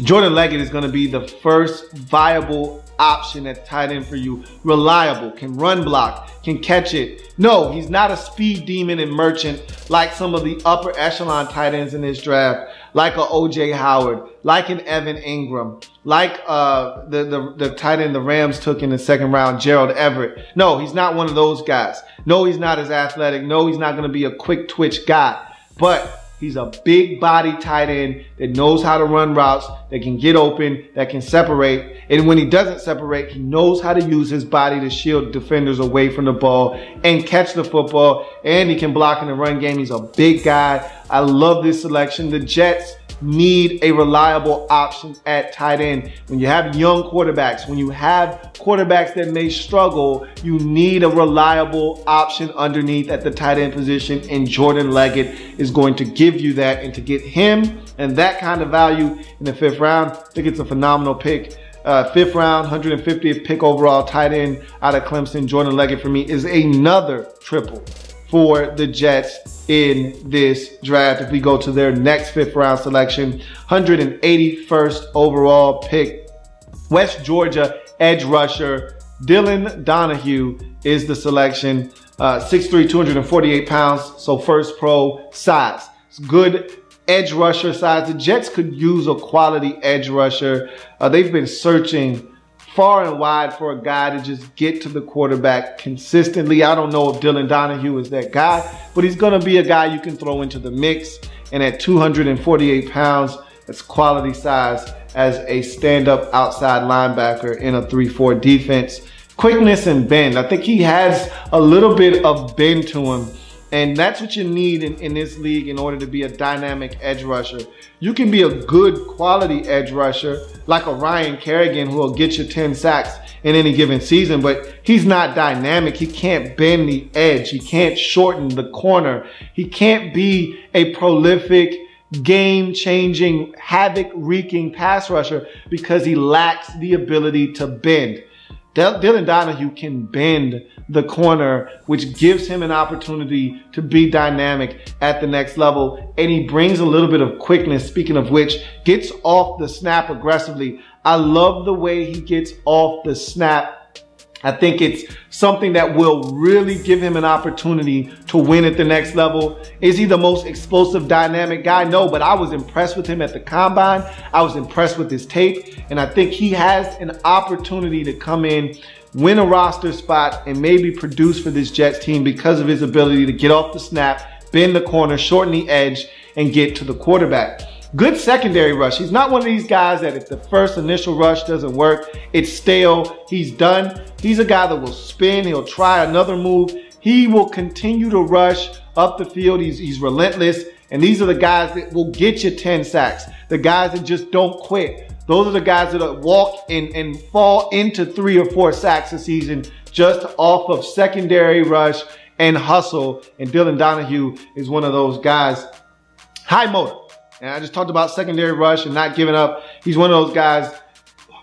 Jordan Leggett is going to be the first viable option at tight end for you. Reliable, can run block, can catch it. No, he's not a speed demon and merchant like some of the upper echelon tight ends in this draft, like a O.J. Howard, like an Evan Ingram, like the tight end the Rams took in the 2nd round, Gerald Everett. No, he's not one of those guys. No, he's not as athletic. No, he's not going to be a quick twitch guy. But he's a big body tight end that knows how to run routes, that can get open, that can separate. And when he doesn't separate, he knows how to use his body to shield defenders away from the ball and catch the football. And he can block in the run game. He's a big guy. I love this selection. The Jets need a reliable option at tight end. When you have young quarterbacks, when you have quarterbacks that may struggle, you need a reliable option underneath at the tight end position, and Jordan Leggett is going to give you that. And to get him and that kind of value in the 5th round, I think it's a phenomenal pick. 5th round, 150th pick overall tight end out of Clemson. Jordan Leggett for me is another triple for the Jets in this draft. If we go to their next 5th round selection, 181st overall pick, West Georgia edge rusher Dylan Donahue is the selection. 6'3", 248 pounds, so first pro size. It's good edge rusher size. The Jets could use a quality edge rusher. They've been searching far and wide for a guy to just get to the quarterback consistently. I don't know if Dylan Donahue is that guy, but he's going to be a guy you can throw into the mix. And at 248 pounds, that's quality size as a stand-up outside linebacker in a 3-4 defense. Quickness and bend. I think he has a little bit of bend to him. And that's what you need in this league in order to be a dynamic edge rusher. You can be a good quality edge rusher like a Ryan Kerrigan who will get you 10 sacks in any given season, but he's not dynamic. He can't bend the edge. He can't shorten the corner. He can't be a prolific game-changing, havoc-wreaking pass rusher because he lacks the ability to bend. Dylan Donahue can bend the corner, which gives him an opportunity to be dynamic at the next level. And he brings a little bit of quickness, speaking of which, gets off the snap aggressively. I love the way he gets off the snap. I think it's something that will really give him an opportunity to win at the next level. Is he the most explosive, dynamic guy? No, but I was impressed with him at the combine. I was impressed with his tape. And I think he has an opportunity to come in, win a roster spot, and maybe produce for this Jets team because of his ability to get off the snap, bend the corner, shorten the edge, and get to the quarterback. Good secondary rush. He's not one of these guys that if the first initial rush doesn't work, it's stale, he's done. He's a guy that will spin. He'll try another move. He will continue to rush up the field. He's relentless. And these are the guys that will get you 10 sacks. The guys that just don't quit. Those are the guys that walk and fall into 3 or 4 sacks a season just off of secondary rush and hustle. And Dylan Donahue is one of those guys. High motor. And I just talked about secondary rush and not giving up. He's one of those guys,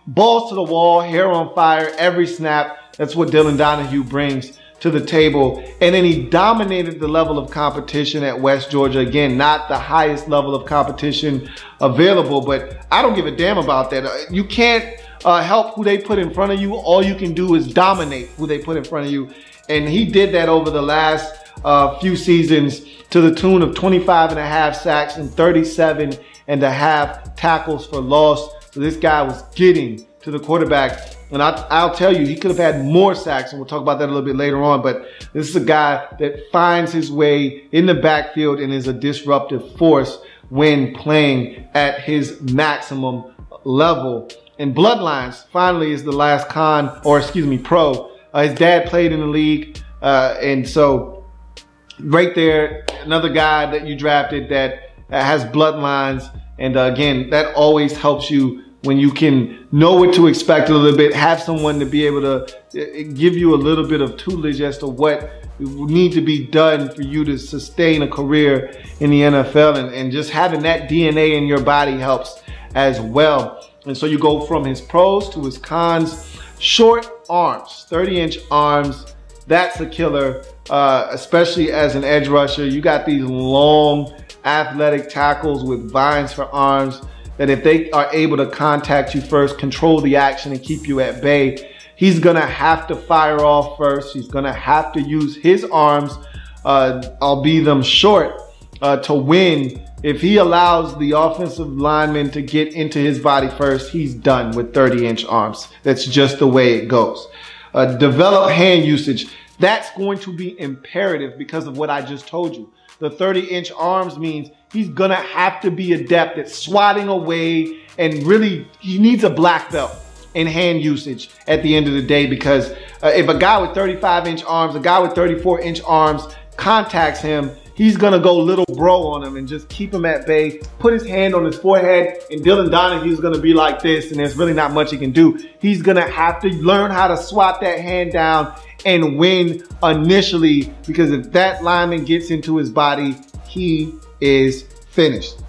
balls to the wall, hair on fire, every snap. That's what Dylan Donahue brings to the table. And then he dominated the level of competition at West Georgia. Again, not the highest level of competition available, but I don't give a damn about that. You can't help who they put in front of you. All you can do is dominate who they put in front of you. And he did that over the last few seasons to the tune of 25.5 sacks and 37.5 tackles for loss. So this guy was getting to the quarterback. And I'll tell you, he could have had more sacks, and we'll talk about that a little bit later on. But this is a guy that finds his way in the backfield and is a disruptive force when playing at his maximum level. And Bloodlines finally is the last pro. His dad played in the league, and so right there, another guy that you drafted that has bloodlines. And again, that always helps you when you can know what to expect a little bit, have someone to be able to give you a little bit of tutelage as to what need to be done for you to sustain a career in the NFL. And just having that DNA in your body helps as well. And so you go from his pros to his cons. Short arms, 30-inch arms. That's a killer, especially as an edge rusher. You got these long, athletic tackles with vines for arms that if they are able to contact you first, control the action, and keep you at bay, he's going to have to fire off first. He's going to have to use his arms, albeit them short, to win. If he allows the offensive lineman to get into his body first, he's done with 30-inch arms. That's just the way it goes. Develop hand usage. That's going to be imperative because of what I just told you. The 30-inch arms means he's going to have to be adept at swatting away, and really he needs a black belt in hand usage at the end of the day, because if a guy with 35-inch arms, a guy with 34-inch arms contacts him, he's going to go little bro on him and just keep him at bay, put his hand on his forehead, and Dylan Donahue's going to be like this, and there's really not much he can do. He's going to have to learn how to swat that hand down and win initially, because if that lineman gets into his body, he is finished.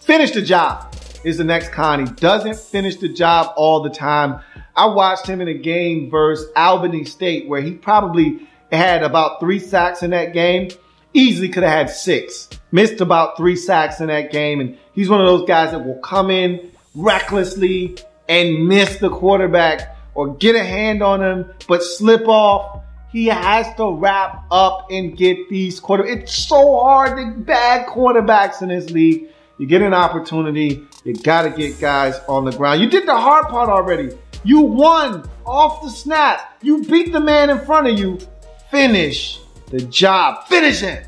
Finish the job is the next con. He doesn't finish the job all the time. I watched him in a game versus Albany State where he probably had about 3 sacks in that game. Easily could have had 6. Missed about 3 sacks in that game. And he's one of those guys that will come in recklessly and miss the quarterback or get a hand on him but slip off. He has to wrap up and get these quarterbacks. It's so hard to bag quarterbacks in this league. You get an opportunity, you got to get guys on the ground. You did the hard part already. You won off the snap. You beat the man in front of you. Finish the job. Finish it.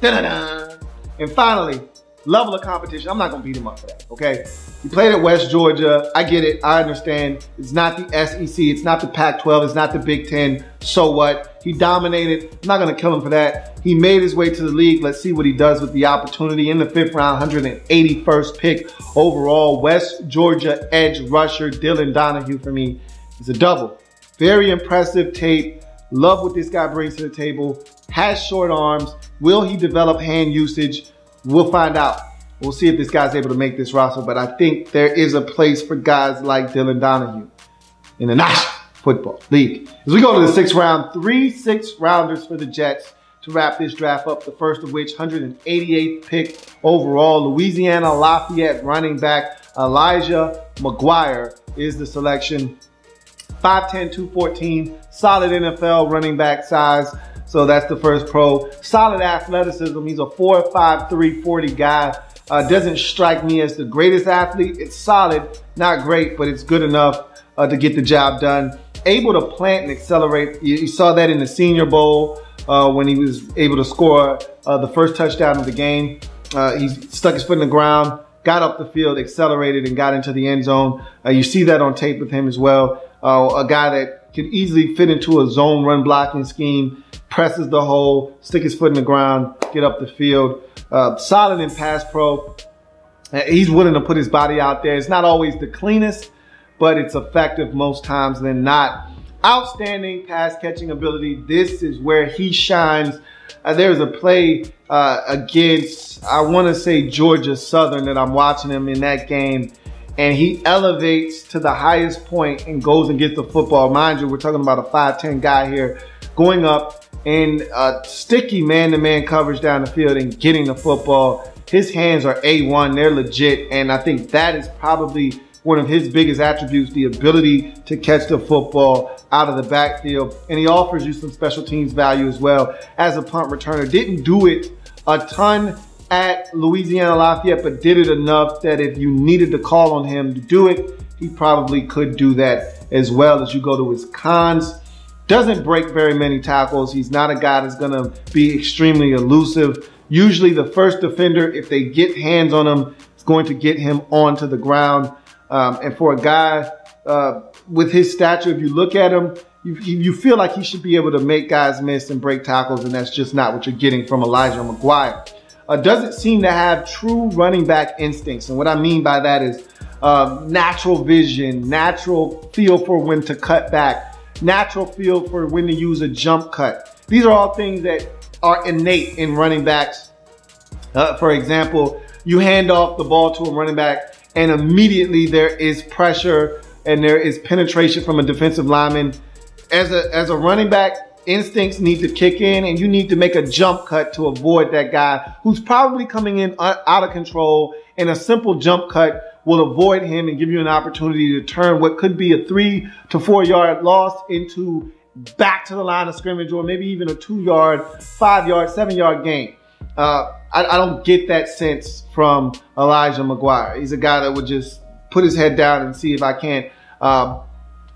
Da-da-da. And finally, level of competition. I'm not going to beat him up for that, okay? He played at West Georgia. I get it. I understand. It's not the SEC. It's not the Pac-12. It's not the Big Ten. So what? He dominated. I'm not going to kill him for that. He made his way to the league. Let's see what he does with the opportunity. In the 5th round, 181st pick overall, West Georgia edge rusher Dylan Donahue for me is a double. Very impressive tape. Love what this guy brings to the table. Has short arms. Will he develop hand usage? We'll find out. We'll see if this guy's able to make this roster, but I think there is a place for guys like Dylan Donahue in the National Football League. As we go to the sixth round, 3 6-rounders for the Jets to wrap this draft up, the first of which, 188th pick overall, Louisiana Lafayette running back Elijah McGuire is the selection. 5'10", 214, solid NFL running back size. So that's the first pro. Solid athleticism. He's a 4'5", 340 guy. Doesn't strike me as the greatest athlete. It's solid, not great, but it's good enough to get the job done. Able to plant and accelerate. You saw that in the Senior Bowl when he was able to score the first touchdown of the game. He stuck his foot in the ground, got up the field, accelerated, and got into the end zone. You see that on tape with him as well. A guy that can easily fit into a zone run blocking scheme, presses the hole, stick his foot in the ground, get up the field. Solid in pass pro. He's willing to put his body out there. It's not always the cleanest, but it's effective most times than not. Outstanding pass catching ability. This is where he shines. There's a play against, I want to say, Georgia Southern that I'm watching him in that game. And he elevates to the highest point and goes and gets the football. Mind you, we're talking about a 5'10" guy here going up in sticky man-to-man coverage down the field and getting the football. His hands are A1. They're legit. And I think that is probably one of his biggest attributes, the ability to catch the football out of the backfield. And he offers you some special teams value as well as a punt returner. Didn't do it a ton at Louisiana Lafayette, but did it enough that if you needed to call on him to do it, he probably could do that as well. As you go to his cons, doesn't break very many tackles. He's not a guy that's going to be extremely elusive. Usually the first defender, if they get hands on him, is going to get him onto the ground. And for a guy with his stature, if you look at him, you feel like he should be able to make guys miss and break tackles, and that's just not what you're getting from Elijah McGuire. Doesn't seem to have true running back instincts. And what I mean by that is natural vision, natural feel for when to cut back, natural feel for when to use a jump cut. These are all things that are innate in running backs. For example, you hand off the ball to a running back and immediately there is pressure and there is penetration from a defensive lineman. As a running back, instincts need to kick in and you need to make a jump cut to avoid that guy who's probably coming in out of control, and a simple jump cut will avoid him and give you an opportunity to turn what could be a 3 to 4 yard loss into back to the line of scrimmage, or maybe even a 2 yard, 5 yard, 7 yard gain. I don't get that sense from Elijah McGuire. He's a guy that would just put his head down and see if I can't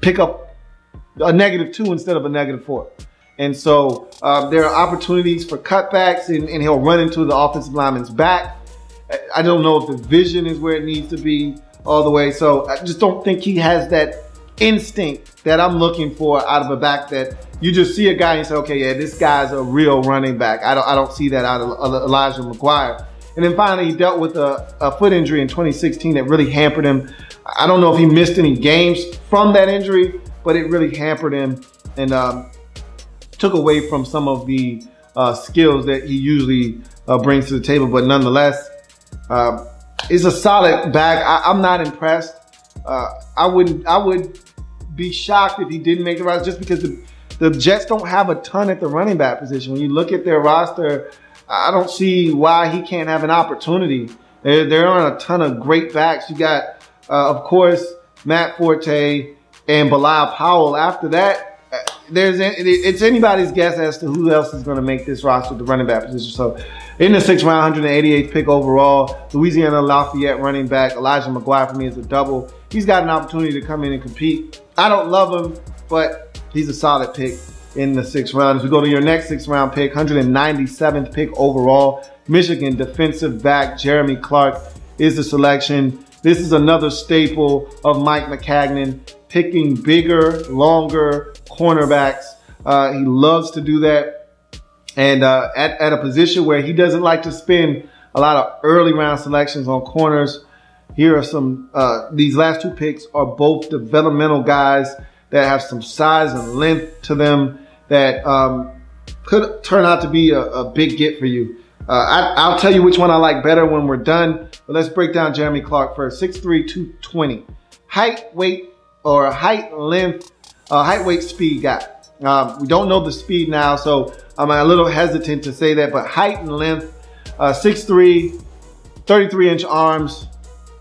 pick up a -2 instead of a -4. And so there are opportunities for cutbacks, and he'll run into the offensive lineman's back. I don't know if the vision is where it needs to be all the way. So I just don't think he has that instinct that I'm looking for out of a back that you just see a guy and say, okay, yeah, this guy's a real running back. I don't see that out of Elijah McGuire. And then finally, he dealt with a foot injury in 2016 that really hampered him. I don't know if he missed any games from that injury, but it really hampered him and took away from some of the skills that he usually brings to the table. But nonetheless, is a solid back. I'm not impressed. I would be shocked if he didn't make the roster, just because the Jets don't have a ton at the running back position. When you look at their roster, I don't see why he can't have an opportunity. There aren't a ton of great backs. You got, of course, Matt Forte and Bilal Powell. After that, it's anybody's guess as to who else is going to make this roster at the running back position. So in the 6th round, 188th pick overall, Louisiana Lafayette running back Elijah McGuire for me is a double. He's got an opportunity to come in and compete. I don't love him, but he's a solid pick in the 6th round. As we go to your next 6th round pick, 197th pick overall, Michigan defensive back Jeremy Clark is the selection. This is another staple of Mike Maccagnan, picking bigger, longer cornerbacks. He loves to do that. And at a position where he doesn't like to spend a lot of early round selections on corners, here are some, these last 2 picks are both developmental guys that have some size and length to them that could turn out to be a big get for you. I'll tell you which one I like better when we're done. But let's break down Jeremy Clark first. 6'3", 220. Height, weight, or height, length, height, weight, speed guy. We don't know the speed now, so I'm a little hesitant to say that. But height and length, 6'3", 33-inch arms.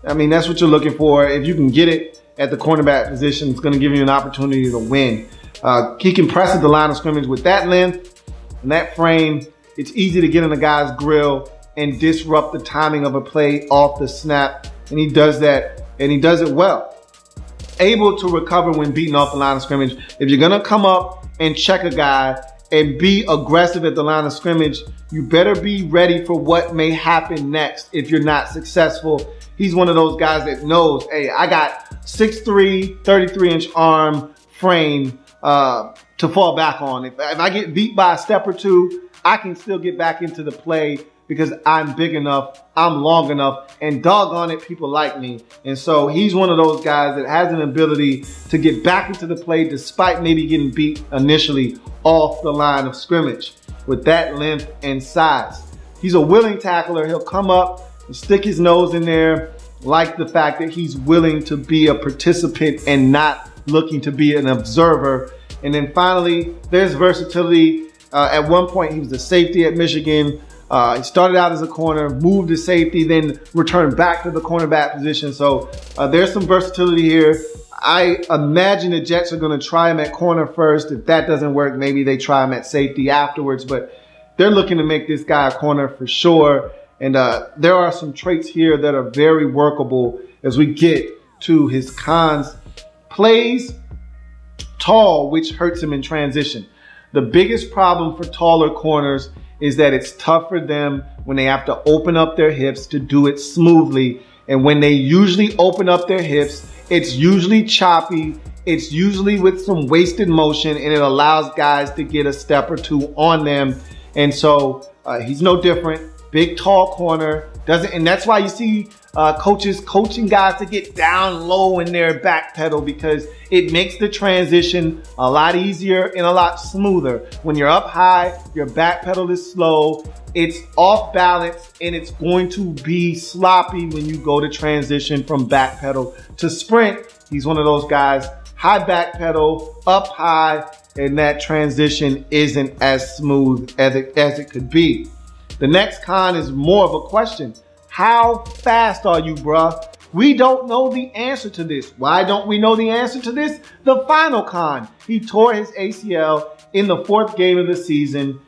I mean, that's what you're looking for. If you can get it at the cornerback position, it's going to give you an opportunity to win. He can press at the line of scrimmage with that length and that frame. It's easy to get in a guy's grill and disrupt the timing of a play off the snap. And he does that, and he does it well. Able to recover when beaten off the line of scrimmage. If you're going to come up and check a guy and be aggressive at the line of scrimmage, you better be ready for what may happen next if you're not successful. He's one of those guys that knows, hey, I got 6'3", 33-inch arm frame to fall back on. If I get beat by a step or two, I can still get back into the play because I'm big enough, I'm long enough, and doggone it, people like me. And so he's one of those guys that has an ability to get back into the play despite maybe getting beat initially off the line of scrimmage with that length and size. He's a willing tackler. He'll come up and stick his nose in there, like the fact that he's willing to be a participant and not looking to be an observer. And then finally, there's versatility. At one point, he was a safety at Michigan. He started out as a corner, moved to safety, then returned back to the cornerback position. So there's some versatility here. I imagine the Jets are going to try him at corner first. If that doesn't work, maybe they try him at safety afterwards. But they're looking to make this guy a corner for sure. And there are some traits here that are very workable as we get to his cons. Plays tall, which hurts him in transition. The biggest problem for taller corners is that it's tough for them when they have to open up their hips to do it smoothly. And when they usually open up their hips, it's usually choppy. It's usually with some wasted motion, and it allows guys to get a step or two on them. And so he's no different. Big, tall corner. And that's why you see coaches coaching guys to get down low in their back pedal, because it makes the transition a lot easier and a lot smoother. When you're up high, your back pedal is slow, it's off balance, and it's going to be sloppy when you go to transition from back pedal to sprint. He's one of those guys, high back pedal, up high, and that transition isn't as smooth as it could be. The next con is more of a question. How fast are you, bruh? We don't know the answer to this. Why don't we know the answer to this? The final con. He tore his ACL in the 4th game of the season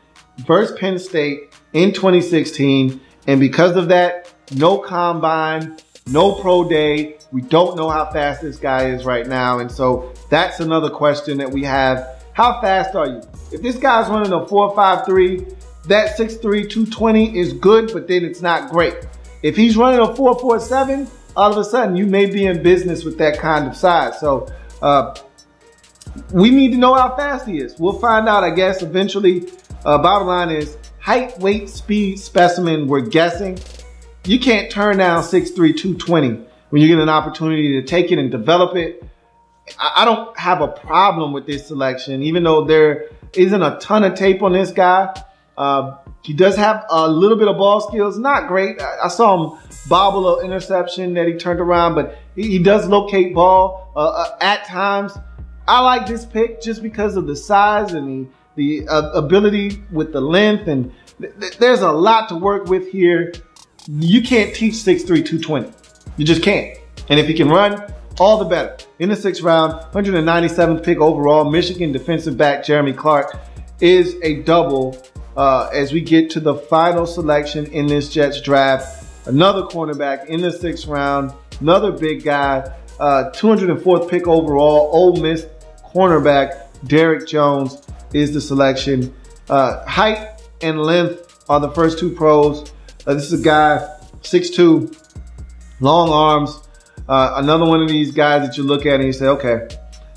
versus Penn State in 2016. And because of that, no combine, no pro day. We don't know how fast this guy is right now. And so that's another question that we have. How fast are you? If this guy's running a 4.53, that 6'3", 220 is good, but then it's not great. If he's running a 4.47, all of a sudden you may be in business with that kind of size. So we need to know how fast he is. We'll find out, I guess, eventually. Bottom line is height, weight, speed specimen, we're guessing. You can't turn down 6'3", 220 when you get an opportunity to take it and develop it. I don't have a problem with this selection, even though there isn't a ton of tape on this guy. He does have a little bit of ball skills, not great. I saw him bobble an interception that he turned around, but he does locate ball at times. I like this pick just because of the size and the ability with the length, and there's a lot to work with here. You can't teach 6'3", 220. You just can't. And if he can run, all the better. In the 6th round, 197th pick overall, Michigan defensive back Jeremy Clark is a double. As we get to the final selection in this Jets draft, another cornerback in the 6th round, another big guy, 204th pick overall, Ole Miss cornerback Derrick Jones is the selection. Height and length are the first 2 pros. This is a guy, 6'2", long arms. Another one of these guys that you look at and you say, okay,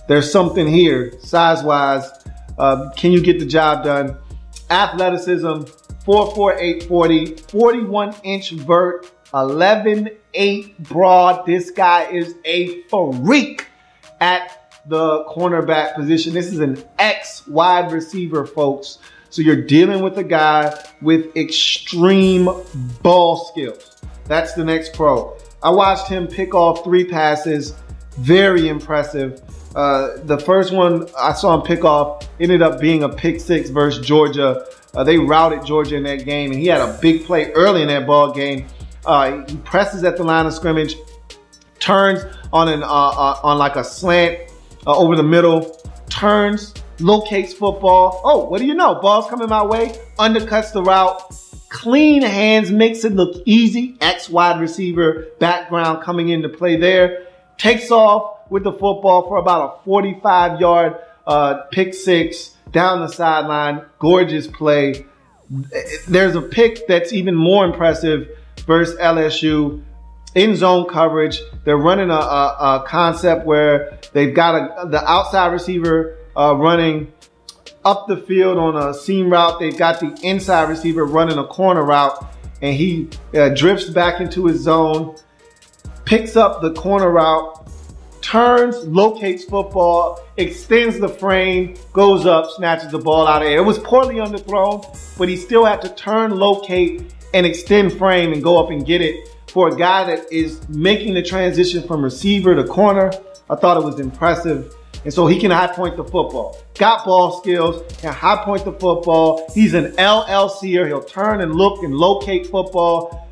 there's something here size-wise. Can you get the job done? Athleticism, 4'4", 840, 41-inch vert, 11'8" broad. This guy is a freak at the cornerback position. This is an ex-wide receiver, folks. So you're dealing with a guy with extreme ball skills. That's the next pro. I watched him pick off 3 passes. Very impressive. The first one I saw him pick off ended up being a pick 6 versus Georgia. They routed Georgia in that game, and he had a big play early in that ball game. He presses at the line of scrimmage, turns on like a slant over the middle, turns, locates football. Oh, what do you know? Ball's coming my way, undercuts the route, clean hands, makes it look easy. X wide receiver background coming into play there. Takes off with the football for about a 45-yard pick 6 down the sideline. Gorgeous play. There's a pick that's even more impressive versus LSU. In zone coverage, they're running a concept where they've got the outside receiver running up the field on a seam route. They've got the inside receiver running a corner route, and he drifts back into his zone, picks up the corner route, turns, locates football, extends the frame, goes up, snatches the ball out of air. It was poorly underthrown, but he still had to turn, locate, and extend frame and go up and get it. For a guy that is making the transition from receiver to corner, I thought it was impressive. And so he can high point the football. Got ball skills, can high point the football. He's an LLCer. He'll turn and look and locate football.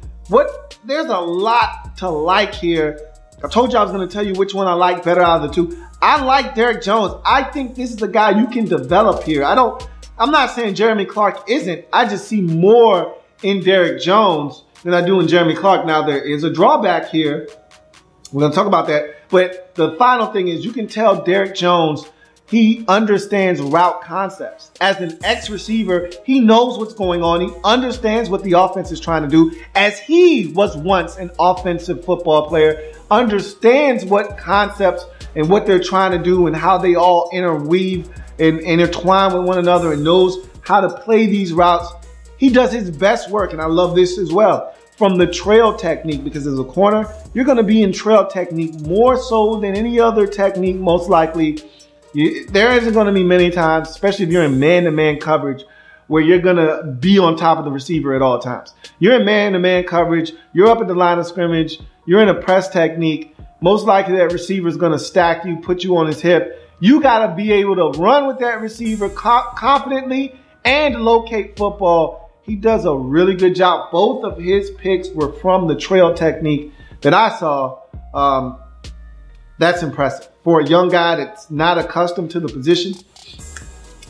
There's a lot to like here. I told you I was going to tell you which one I like better out of the two. I like Derrick Jones. I think this is a guy you can develop here. I'm not saying Jeremy Clark isn't. I just see more in Derrick Jones than I do in Jeremy Clark. Now, there is a drawback here. We're going to talk about that. But the final thing is you can tell Derrick Jones, he understands route concepts. As an ex-receiver, he knows what's going on. He understands what the offense is trying to do. As he was once an offensive football player, understands what concepts and what they're trying to do and how they all interweave and intertwine with one another, and knows how to play these routes. He does his best work, and I love this as well, from the trail technique, because as a corner, you're going to be in trail technique more so than any other technique, most likely. There isn't going to be many times, especially if you're in man-to-man coverage, where you're going to be on top of the receiver at all times. You're in man-to-man coverage. You're up at the line of scrimmage. You're in a press technique. Most likely that receiver is going to stack you, put you on his hip. You got to be able to run with that receiver confidently and locate football. He does a really good job. Both of his picks were from the trail technique that I saw. That's impressive. For a young guy that's not accustomed to the position,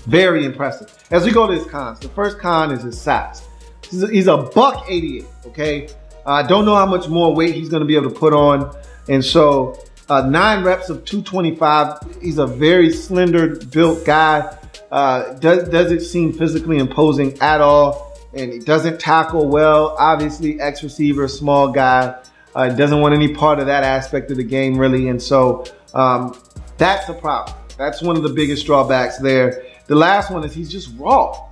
very impressive. As we go to his cons, the first con is his size. He's a $188, okay? I don't know how much more weight he's going to be able to put on. And so 9 reps of 225. He's a very slender built guy. Doesn't seem physically imposing at all. And he doesn't tackle well. Obviously, ex-receiver, small guy. Doesn't want any part of that aspect of the game, really. And so that's a problem. That's one of the biggest drawbacks there. The last one is he's just raw.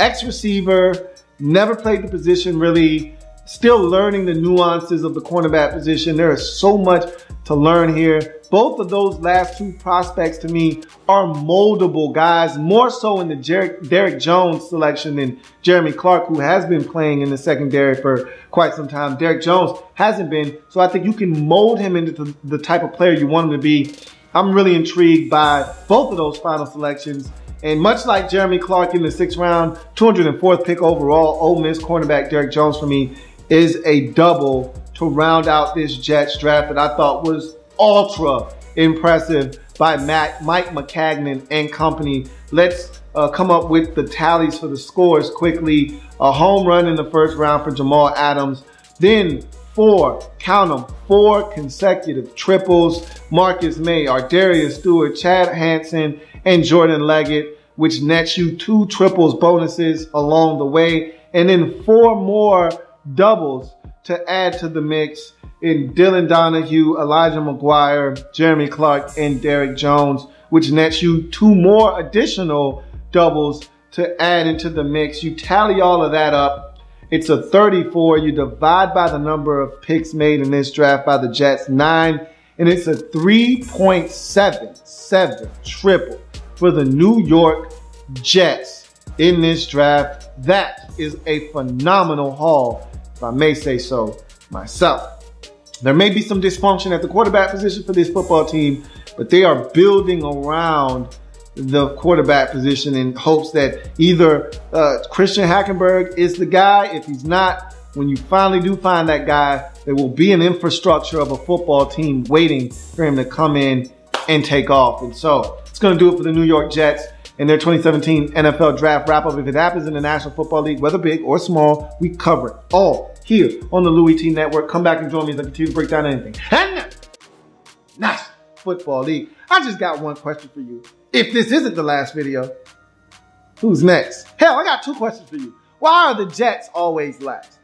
Ex-receiver, never played the position really. Still learning the nuances of the cornerback position. There is so much to learn here. Both of those last 2 prospects to me are moldable guys, more so in the Derrick Jones selection than Jeremy Clark, who has been playing in the secondary for quite some time. Derrick Jones hasn't been, so I think you can mold him into the type of player you want him to be. I'm really intrigued by both of those final selections. And much like Jeremy Clark in the 6th round, 204th pick overall, Ole Miss cornerback Derrick Jones for me is a double to round out this Jets draft that I thought was ultra impressive by Mike McCagnon and company. Let's come up with the tallies for the scores quickly. A home run in the 1st round for Jamal Adams. Then 4, count them, 4 consecutive triples. Marcus May, Ardarius Stewart, Chad Hansen, and Jordan Leggett, which nets you 2 triples bonuses along the way. And then 4 more doubles to add to the mix in Dylan Donahue, Elijah McGuire, Jeremy Clark, and Derrick Jones, which nets you 2 more additional doubles to add into the mix. You tally all of that up. It's a 34. You divide by the number of picks made in this draft by the Jets, 9, and it's a 3.77 triple for the New York Jets. in this draft. That is a phenomenal haul, if I may say so myself. There may be some dysfunction at the quarterback position for this football team, but they are building around the quarterback position in hopes that either Christian Hackenberg is the guy. If he's not, when you finally do find that guy, there will be an infrastructure of a football team waiting for him to come in and take off. And so it's going to do it for the New York Jets and their 2017 NFL Draft wrap-up. If it happens in the National Football League, whether big or small, we cover it all here on the Louie T Network. Come back and join me as I continue to break down anything. And National Football League. I just got one question for you. If this isn't the last video, who's next? Hell, I got two questions for you. Why are the Jets always last?